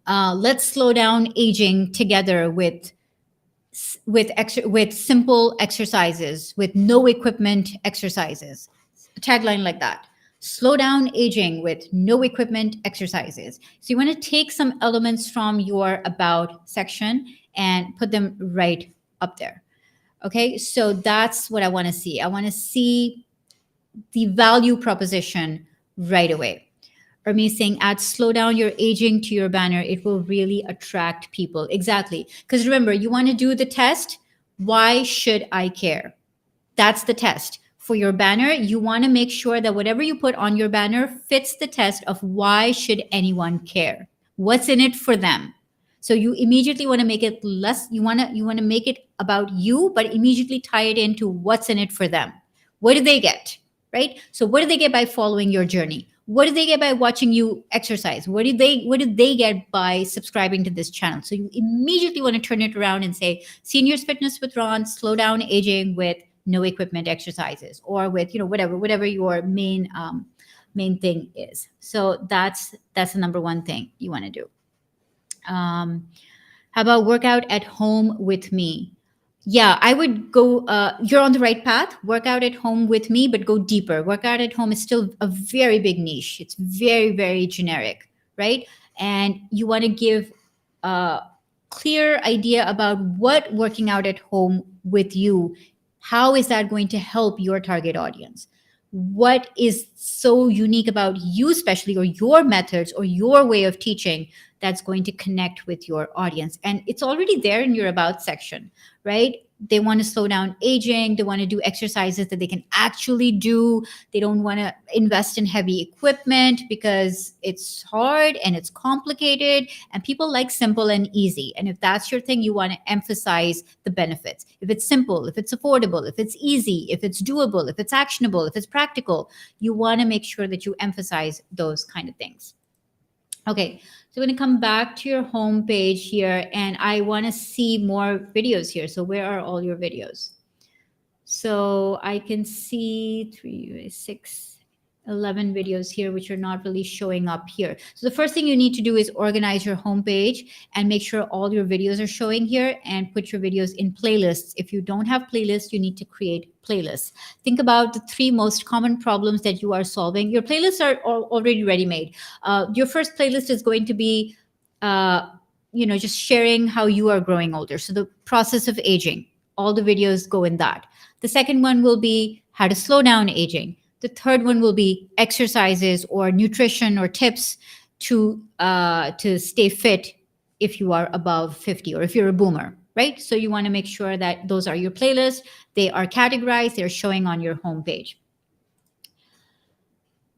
let's slow down aging together with simple exercises, with no equipment exercises. A tagline like that. Slow down aging with no equipment exercises. So you want to take some elements from your About section and put them right up there. Okay, so that's what I want to see. I want to see the value proposition right away. Or me saying, add slow down your aging to your banner. It will really attract people. Exactly. Because remember, you want to do the test. Why should I care? That's the test. For your banner, you want to make sure that whatever you put on your banner fits the test of why should anyone care? What's in it for them? So you immediately want to make it less, you want to make it about you, but immediately tie it into what's in it for them. What do they get? Right? So what do they get by following your journey? What do they get by watching you exercise? What do they get by subscribing to this channel? So you immediately want to turn it around and say, Seniors Fitness with Ron, slow down aging with no equipment exercises, or with whatever your main thing is. So that's the number one thing you want to do. How about workout at home with me? Yeah, I would go, you're on the right path. Work out at home with me, but go deeper. Workout at home is still a very big niche. It's very, very generic, right? And you want to give a clear idea about what working out at home with you, how is that going to help your target audience? What is so unique about you, especially, or your methods or your way of teaching that's going to connect with your audience? And it's already there in your About section, right? They want to slow down aging. They want to do exercises that they can actually do. They don't want to invest in heavy equipment because it's hard and it's complicated. And people like simple and easy. And if that's your thing, you want to emphasize the benefits. If it's simple, if it's affordable, if it's easy, if it's doable, if it's actionable, if it's practical, you want to make sure that you emphasize those kind of things. Okay, so I'm going to come back to your home page here, and I want to see more videos here. So where are all your videos? So I can see 3, 6, 11 videos here, which are not really showing up here. So the first thing you need to do is organize your homepage and make sure all your videos are showing here, and put your videos in playlists. If you don't have playlists, you need to create playlists. Think about the 3 most common problems that you are solving. Your playlists are already ready-made. Your first playlist is going to be, just sharing how you are growing older. So the process of aging, all the videos go in that. The second one will be how to slow down aging. The third one will be exercises or nutrition or tips to stay fit if you are above 50 or if you're a boomer, right? So you want to make sure that those are your playlists. They are categorized. They're showing on your homepage.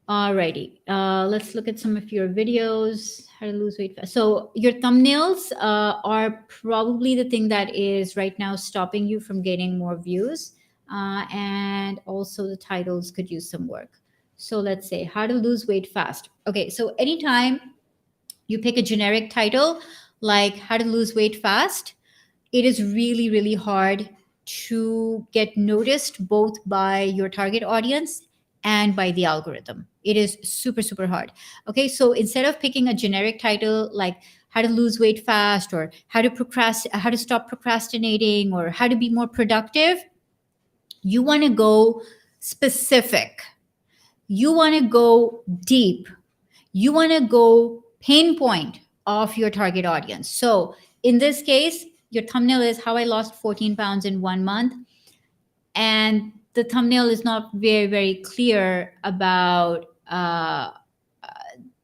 Alrighty, let's look at some of your videos. How to lose weight fast. So your thumbnails are probably the thing that is right now stopping you from getting more views. And also the titles could use some work. So let's say how to lose weight fast. Okay, so anytime you pick a generic title like how to lose weight fast, it is really, really hard to get noticed both by your target audience and by the algorithm. It is super, super hard. Okay, so instead of picking a generic title like how to lose weight fast or how to stop procrastinating or how to be more productive, you want to go specific. You want to go deep. You want to go pain point of your target audience. So in this case, your thumbnail is how I lost 14 pounds in 1 month. And the thumbnail is not very, very clear about,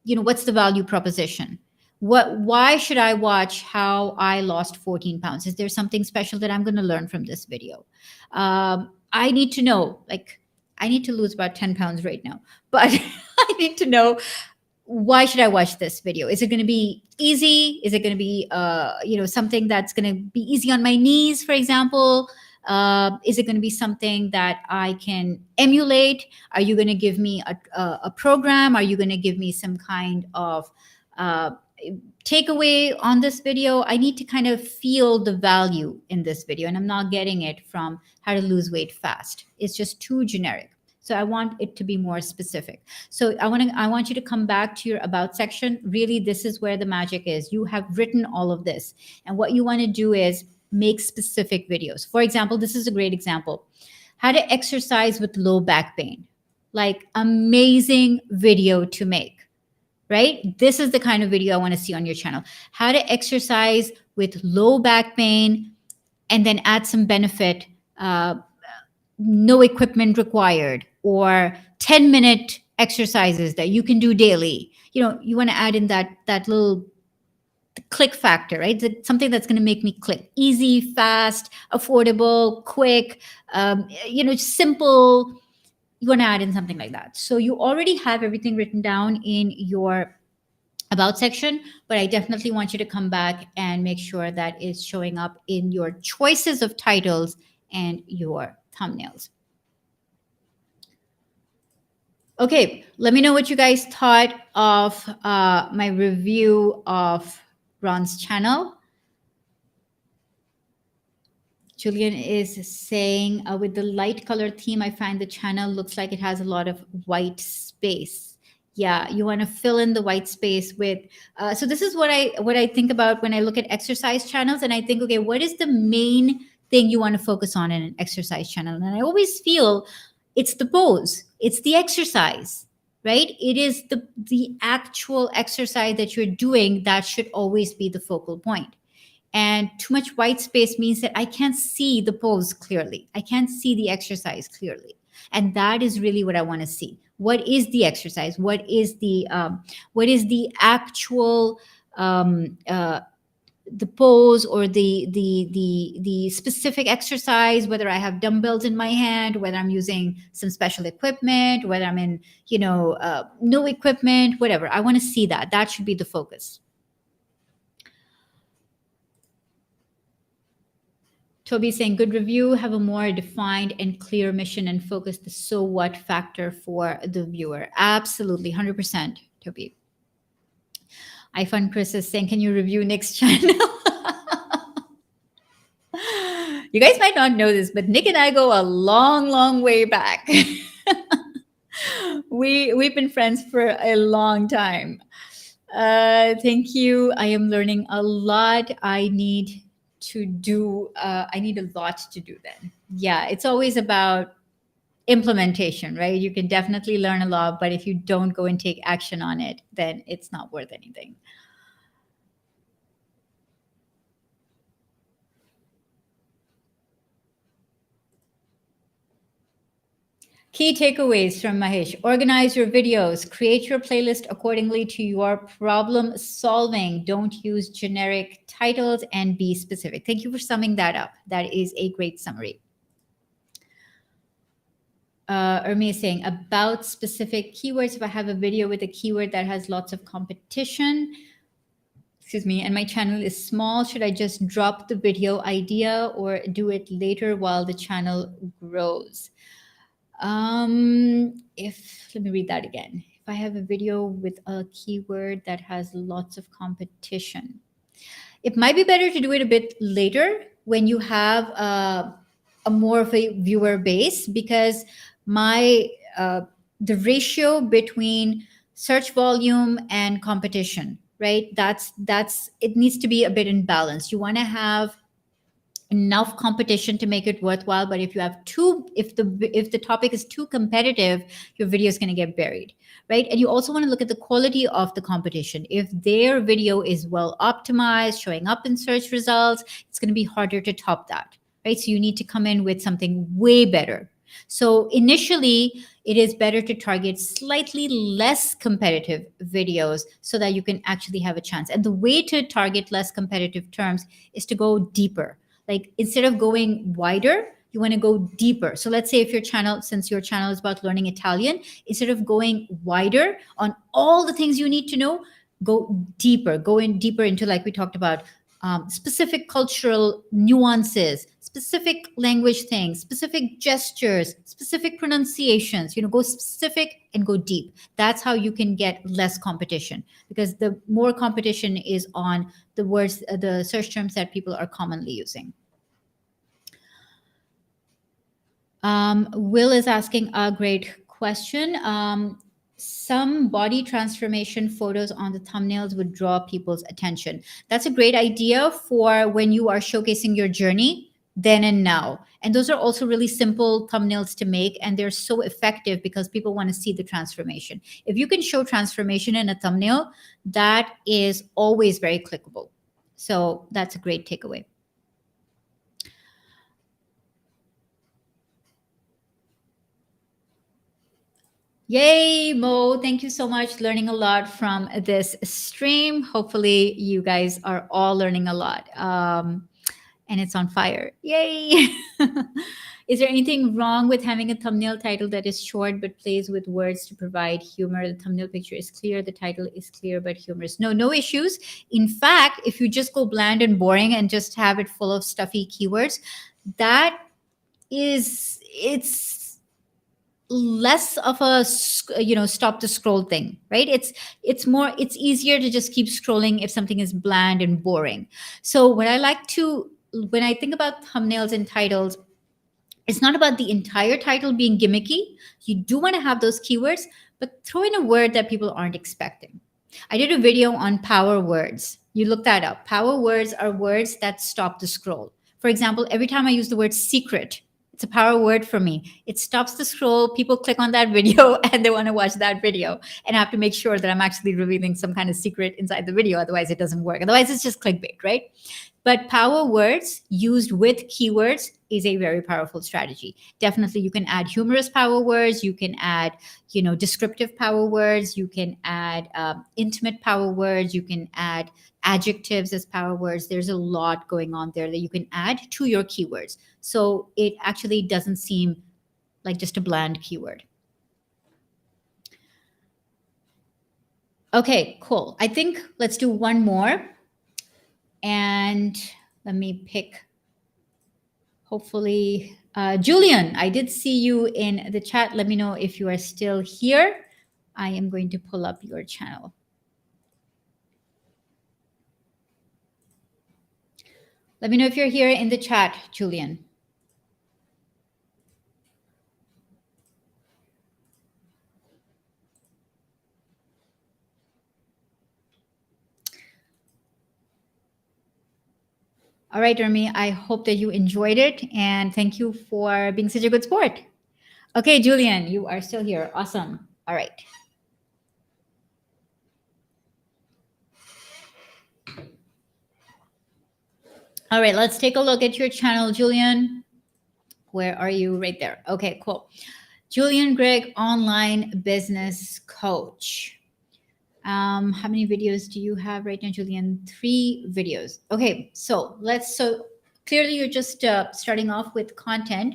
what's the value proposition? Why should I watch how I lost 14 pounds? Is there something special that I'm going to learn from this video? I need to know, like, I need to lose about 10 pounds right now, but I need to know, why should I watch this video? Is it going to be easy? Is it going to be, something that's going to be easy on my knees, for example? Is it going to be something that I can emulate? Are you going to give me a program? Are you going to give me some kind of uh, takeaway on this video? I need to kind of feel the value in this video, and I'm not getting it from how to lose weight fast. It's just too generic. So I want it to be more specific. So I want you to come back to your about section. Really, this is where the magic is. You have written all of this. And what you want to do is make specific videos. For example, this is a great example. How to exercise with low back pain. Like, amazing video to make, right? This is the kind of video I want to see on your channel. How to exercise with low back pain and then add some benefit, no equipment required, or 10-minute exercises that you can do daily. You want to add in that little click factor, right? Something that's going to make me click. Easy, fast, affordable, quick, simple. You want to add in something like that. So you already have everything written down in your about section, but I definitely want you to come back and make sure that it's showing up in your choices of titles and your thumbnails. Okay, let me know what you guys thought of my review of Ron's channel. Julian is saying, with the light color theme, I find the channel looks like it has a lot of white space. Yeah, you want to fill in the white space with. So this is what I think about when I look at exercise channels, and I think, okay, what is the main thing you want to focus on in an exercise channel? And I always feel it's the pose, it's the exercise, right? It is the actual exercise that you're doing that should always be the focal point. And too much white space means that I can't see the pose clearly. I can't see the exercise clearly. And that is really what I want to see. What is the exercise? What is the actual the pose or the specific exercise, whether I have dumbbells in my hand, whether I'm using some special equipment, whether I'm in, no equipment, whatever. I want to see that. That should be the focus. Toby saying, good review, have a more defined and clear mission and focus the so what factor for the viewer. Absolutely, 100%, Toby. iFun Chris is saying, can you review Nick's channel? You guys might not know this, but Nick and I go a long, long way back. We've been friends for a long time. Thank you. I am learning a lot. I need a lot to do then. Yeah, it's always about implementation, right? You can definitely learn a lot, but if you don't go and take action on it, then it's not worth anything. Key takeaways from Mahesh. Organize your videos. Create your playlist accordingly to your problem solving. Don't use generic titles and be specific. Thank you for summing that up. That is a great summary. Irmi is saying about specific keywords. If I have a video with a keyword that has lots of competition, excuse me, and my channel is small, should I just drop the video idea or do it later while the channel grows? Let me read that again. If I have a video with a keyword that has lots of competition, it might be better to do it a bit later when you have a more of a viewer base, because the ratio between search volume and competition, right? That's it needs to be a bit in balance. You want to have enough competition to make it worthwhile, but if you have if the topic is too competitive, your video is going to get buried, right? And you also want to look at the quality of the competition. If their video is well optimized, showing up in search results, it's going to be harder to top that, right? So you need to come in with something way better. So initially, it is better to target slightly less competitive videos so that you can actually have a chance. And the way to target less competitive terms is to go deeper. Like instead of going wider, you want to go deeper. So let's say if your channel, since your channel is about learning Italian, instead of going wider on all the things you need to know, go deeper, go in deeper into, like we talked about, specific cultural nuances, specific language things, specific gestures, specific pronunciations, go specific and go deep. That's how you can get less competition, because the more competition is on the words, the search terms that people are commonly using. Will is asking a great question. Some body transformation photos on the thumbnails would draw people's attention. That's a great idea for when you are showcasing your journey then and now. And those are also really simple thumbnails to make, and they're so effective because people want to see the transformation. If you can show transformation in a thumbnail, that is always very clickable. So that's a great takeaway. Yay, Mo. Thank you so much. Learning a lot from this stream. Hopefully you guys are all learning a lot. And it's on fire. Yay. Is there anything wrong with having a thumbnail title that is short but plays with words to provide humor? The thumbnail picture is clear. The title is clear but humorous. No issues. In fact, if you just go bland and boring and just have it full of stuffy keywords, it's less of a stop the scroll thing, right? It's easier to just keep scrolling if something is bland and boring. So when I think about thumbnails and titles, it's not about the entire title being gimmicky. You do want to have those keywords, but throw in a word that people aren't expecting. I did a video on power words. You look that up. Power words are words that stop the scroll. For example, every time I use the word secret, it's a power word for me. It stops the scroll. People click on that video and they want to watch that video. And I have to make sure that I'm actually revealing some kind of secret inside the video. Otherwise, it doesn't work. Otherwise, it's just clickbait, right? But power words used with keywords is a very powerful strategy. Definitely, you can add humorous power words. You can add, descriptive power words. You can add intimate power words. You can add adjectives as power words. There's a lot going on there that you can add to your keywords. So it actually doesn't seem like just a bland keyword. Okay, cool. I think let's do one more. And let me pick, hopefully, Julian, I did see you in the chat. Let me know if you are still here. I am going to pull up your channel. Let me know if you're here in the chat, Julian. All right, Irmi, I hope that you enjoyed it, and thank you for being such a good sport. Okay, Julian, you are still here. Awesome. All right. All right, let's take a look at your channel, Julian. Where are you? Right there. Okay, cool. Julian Gregg, online business coach. How many videos do you have right now, Julian? 3 videos. Okay, so clearly you're just starting off with content.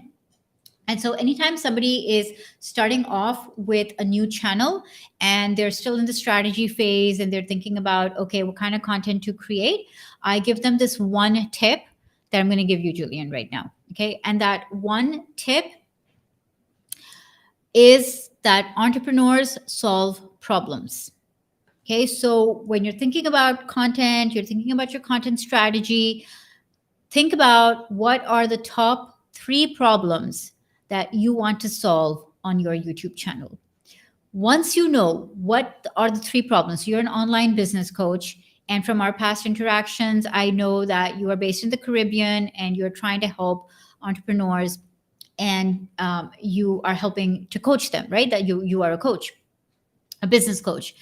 And so, anytime somebody is starting off with a new channel and they're still in the strategy phase and they're thinking about, okay, what kind of content to create, I give them this one tip that I'm going to give you, Julian, right now. Okay. And that one tip is that entrepreneurs solve problems. Okay. So, when you're thinking about content, you're thinking about your content strategy, think about what are the top 3 problems that you want to solve on your YouTube channel. Once you know what are the 3 problems, you're an online business coach. And from our past interactions, I know that you are based in the Caribbean and you're trying to help entrepreneurs, and you are helping to coach them, right? That you are a coach, a business coach.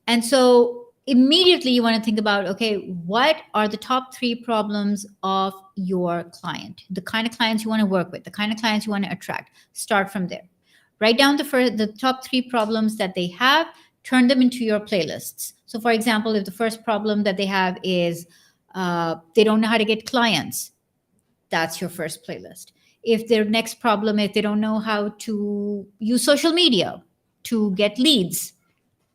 And so immediately you want to think about, okay, what are the top 3 problems of your client? The kind of clients you want to work with, the kind of clients you want to attract. Start from there. Write down the top 3 problems that they have, turn them into your playlists. So for example, if the first problem that they have is they don't know how to get clients, that's your first playlist. If their next problem is they don't know how to use social media to get leads,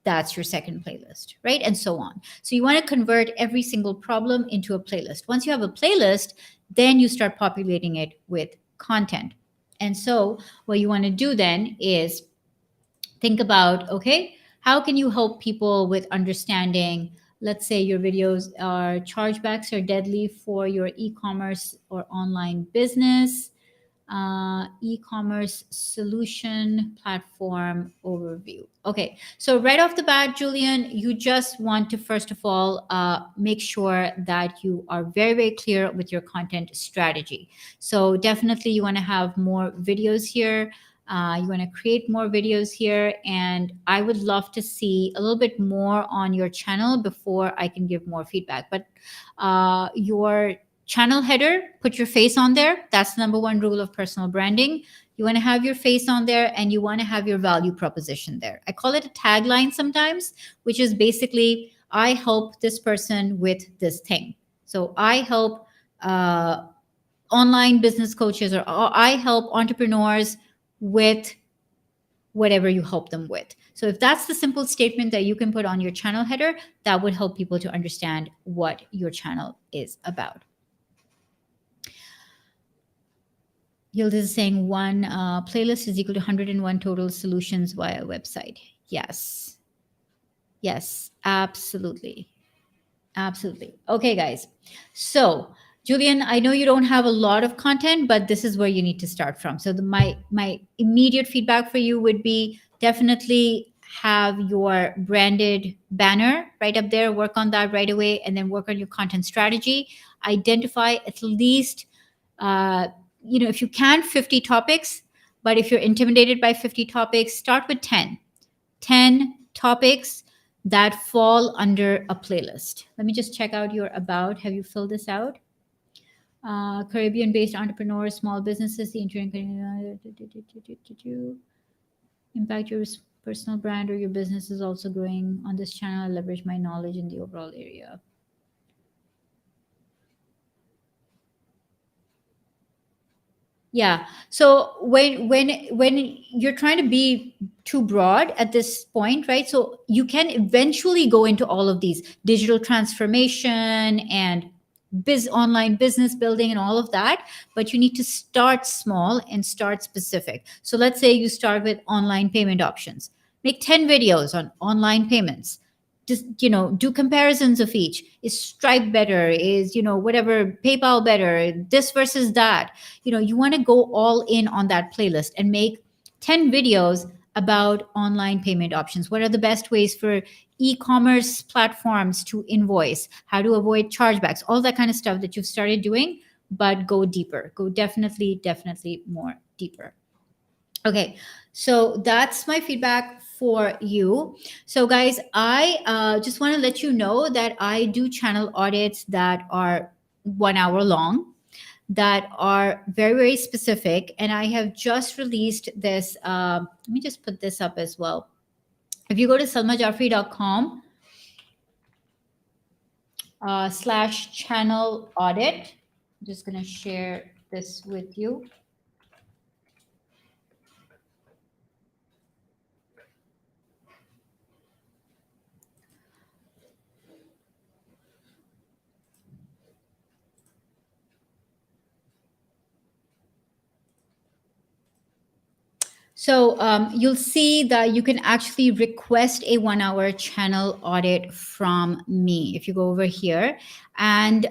that's your second playlist, right? And so on. So you want to convert every single problem into a playlist. Once you have a playlist, then you start populating it with content. And so what you want to do then is think about, okay, how can you help people with understanding? Let's say your videos are chargebacks are deadly for your e-commerce or online business. E-commerce solution platform overview. Okay, so right off the bat, Julian, you just want to first of all make sure that you are very, very clear with your content strategy. So definitely you want to have more videos here. You want to create more videos here, and I would love to see a little bit more on your channel before I can give more feedback. But your channel header, put your face on there. That's the number 1 rule of personal branding. You want to have your face on there, and you want to have your value proposition there. I call it a tagline sometimes, which is basically, I help this person with this thing. So I help online business coaches, or I help entrepreneurs with whatever you help them with. So if that's the simple statement that you can put on your channel header, that would help people to understand what your channel is about. Yield is saying one playlist is equal to 101 total solutions via website. Yes. Yes, absolutely. Absolutely. Okay, guys. So, Julian, I know you don't have a lot of content, but this is where you need to start from. So, my immediate feedback for you would be definitely have your branded banner right up there. Work on that right away, and then work on your content strategy. Identify at least, if you can, 50 topics. But if you're intimidated by 50 topics, start with 10. 10 topics that fall under a playlist. Let me just check out your about. Have you filled this out? Caribbean-based entrepreneurs, small businesses, the impact your personal brand or your business is also growing on this channel. I leverage my knowledge in the overall area. Yeah. So when you're trying to be too broad at this point, right? So you can eventually go into all of these digital transformation and online business building and all of that, but you need to start small and start specific. So let's say you start with online payment options. Make 10 videos on online payments. Just do comparisons of each. Is Stripe better? Is whatever, PayPal better? This versus that. You want to go all in on that playlist and make 10 videos about online payment options. What are the best ways for e-commerce platforms to invoice? How to avoid chargebacks? All that kind of stuff that you've started doing, but go deeper. Go definitely more deeper. Okay, so that's my feedback for you. So guys, I just want to let you know that I do channel audits that are 1 hour long. that are very, very specific. And I have just released this. Let me just put this up as well. If you go to salmajafri.com / channel audit, I'm just going to share this with you. So you'll see that you can actually request a 1-hour channel audit from me if you go over here. And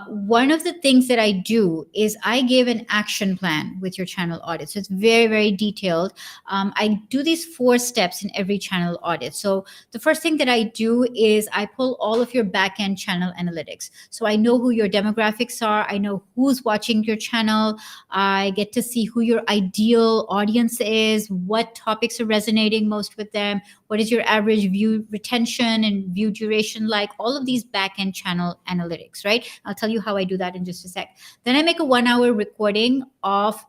one of the things that I do is I give an action plan with your channel audit. So it's very, very detailed. I do these 4 steps in every channel audit. So the first thing that I do is I pull all of your back-end channel analytics. So I know who your demographics are. I know who's watching your channel. I get to see who your ideal audience is, what topics are resonating most with them, what is your average view retention and view duration like, all of these back-end channel analytics, right? I'll tell you how I do that in just a sec. Then I make a 1-hour recording of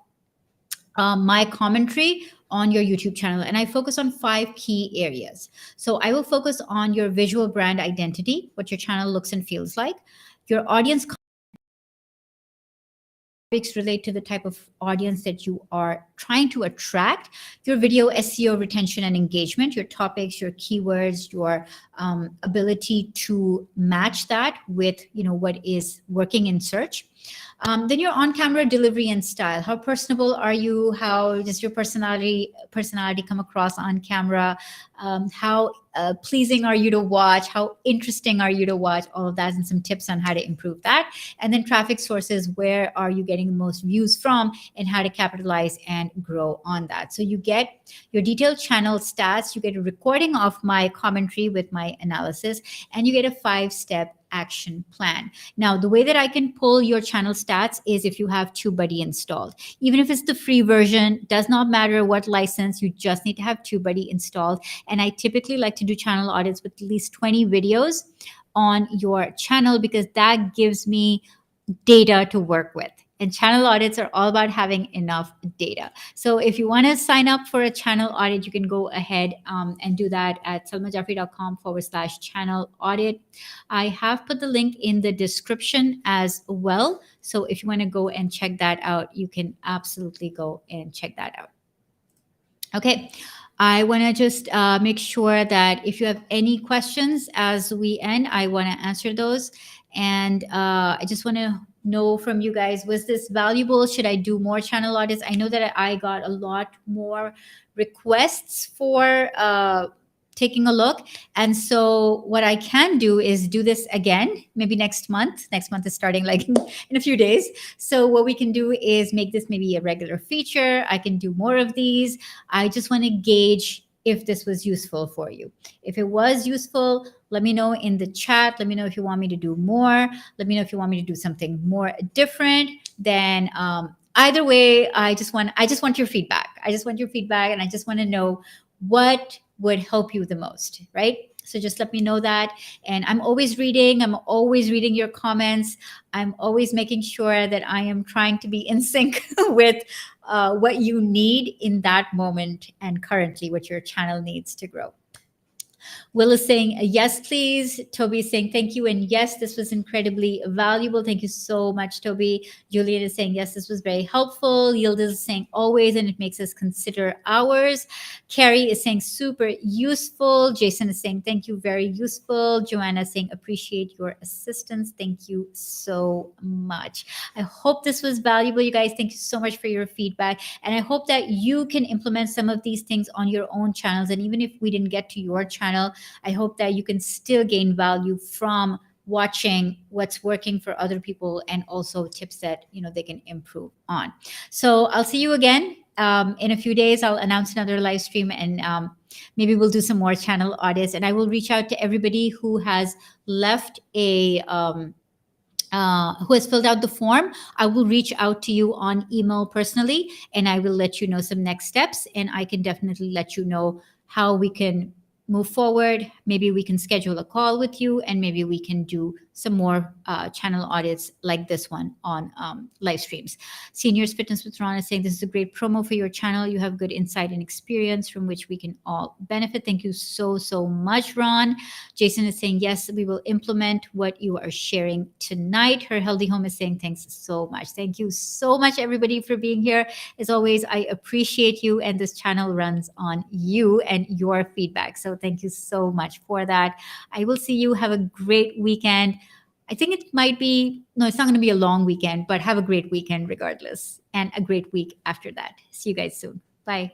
my commentary on your YouTube channel, and I focus on 5 key areas. So I will focus on your visual brand identity, what your channel looks and feels like, your audience relate to the type of audience that you are trying to attract, your video SEO retention and engagement, your topics, your keywords, your ability to match that with what is working in search. Then your on-camera delivery and style. How personable are you? How does your personality come across on camera? How pleasing are you to watch? How interesting are you to watch? All of that, and some tips on how to improve that. And then traffic sources. Where are you getting the most views from, and how to capitalize and grow on that? So you get your detailed channel stats. You get a recording of my commentary with my analysis, and you get a 5-step action plan. Now, the way that I can pull your channel stats is if you have TubeBuddy installed. Even if it's the free version, does not matter what license, you just need to have TubeBuddy installed. And I typically like to do channel audits with at least 20 videos on your channel, because that gives me data to work with. And channel audits are all about having enough data. So if you want to sign up for a channel audit, you can go ahead and do that at salmajafri.com / channel audit. I have put the link in the description as well. So if you want to go and check that out, you can absolutely go and check that out. Okay. I want to just make sure that if you have any questions as we end, I want to answer those. And I just want to know from you guys, was this valuable? Should I do more channel audits? I know that I got a lot more requests for taking a look. And so what I can do is do this again, maybe next month. Next month is starting like in a few days. So what we can do is make this maybe a regular feature. I can do more of these. I just want to gauge if this was useful for you. If it was useful, let me know in the chat. Let me know if you want me to do more. Let me know if you want me to do something more different. Then either way, I just want your feedback. I just want your feedback, and I just want to know what would help you the most, right? So just let me know that. And I'm always reading your comments. I'm always making sure that I am trying to be in sync with what you need in that moment and currently what your channel needs to grow. Will is saying, yes, please. Toby is saying, thank you. And yes, this was incredibly valuable. Thank you so much, Toby. Julian is saying, yes, this was very helpful. Yildiz is saying, always, and it makes us consider ours. Carrie is saying, super useful. Jason is saying, thank you, very useful. Joanna is saying, appreciate your assistance. Thank you so much. I hope this was valuable, you guys. Thank you so much for your feedback. And I hope that you can implement some of these things on your own channels. And even if we didn't get to your channel, I hope that you can still gain value from watching what's working for other people, and also tips that they can improve on. So I'll see you again in a few days. I'll announce another live stream, and maybe we'll do some more channel audits. And I will reach out to everybody who has left a who has filled out the form. I will reach out to you on email personally, and I will let you know some next steps. And I can definitely let you know how we can move forward. Maybe we can schedule a call with you, and maybe we can do some more channel audits like this one on live streams. Seniors Fitness with Ron is saying this is a great promo for your channel. You have good insight and experience from which we can all benefit. Thank you so much, Ron. Jason is saying, yes, we will implement what you are sharing tonight. Her Healthy Home is saying, thanks so much. Thank you so much, everybody, for being here. As always, I appreciate you, and this channel runs on you and your feedback. So thank you so much for that. I will see you. Have a great weekend. I think it might be, no, it's not going to be a long weekend, but have a great weekend regardless, and a great week after that. See you guys soon. Bye.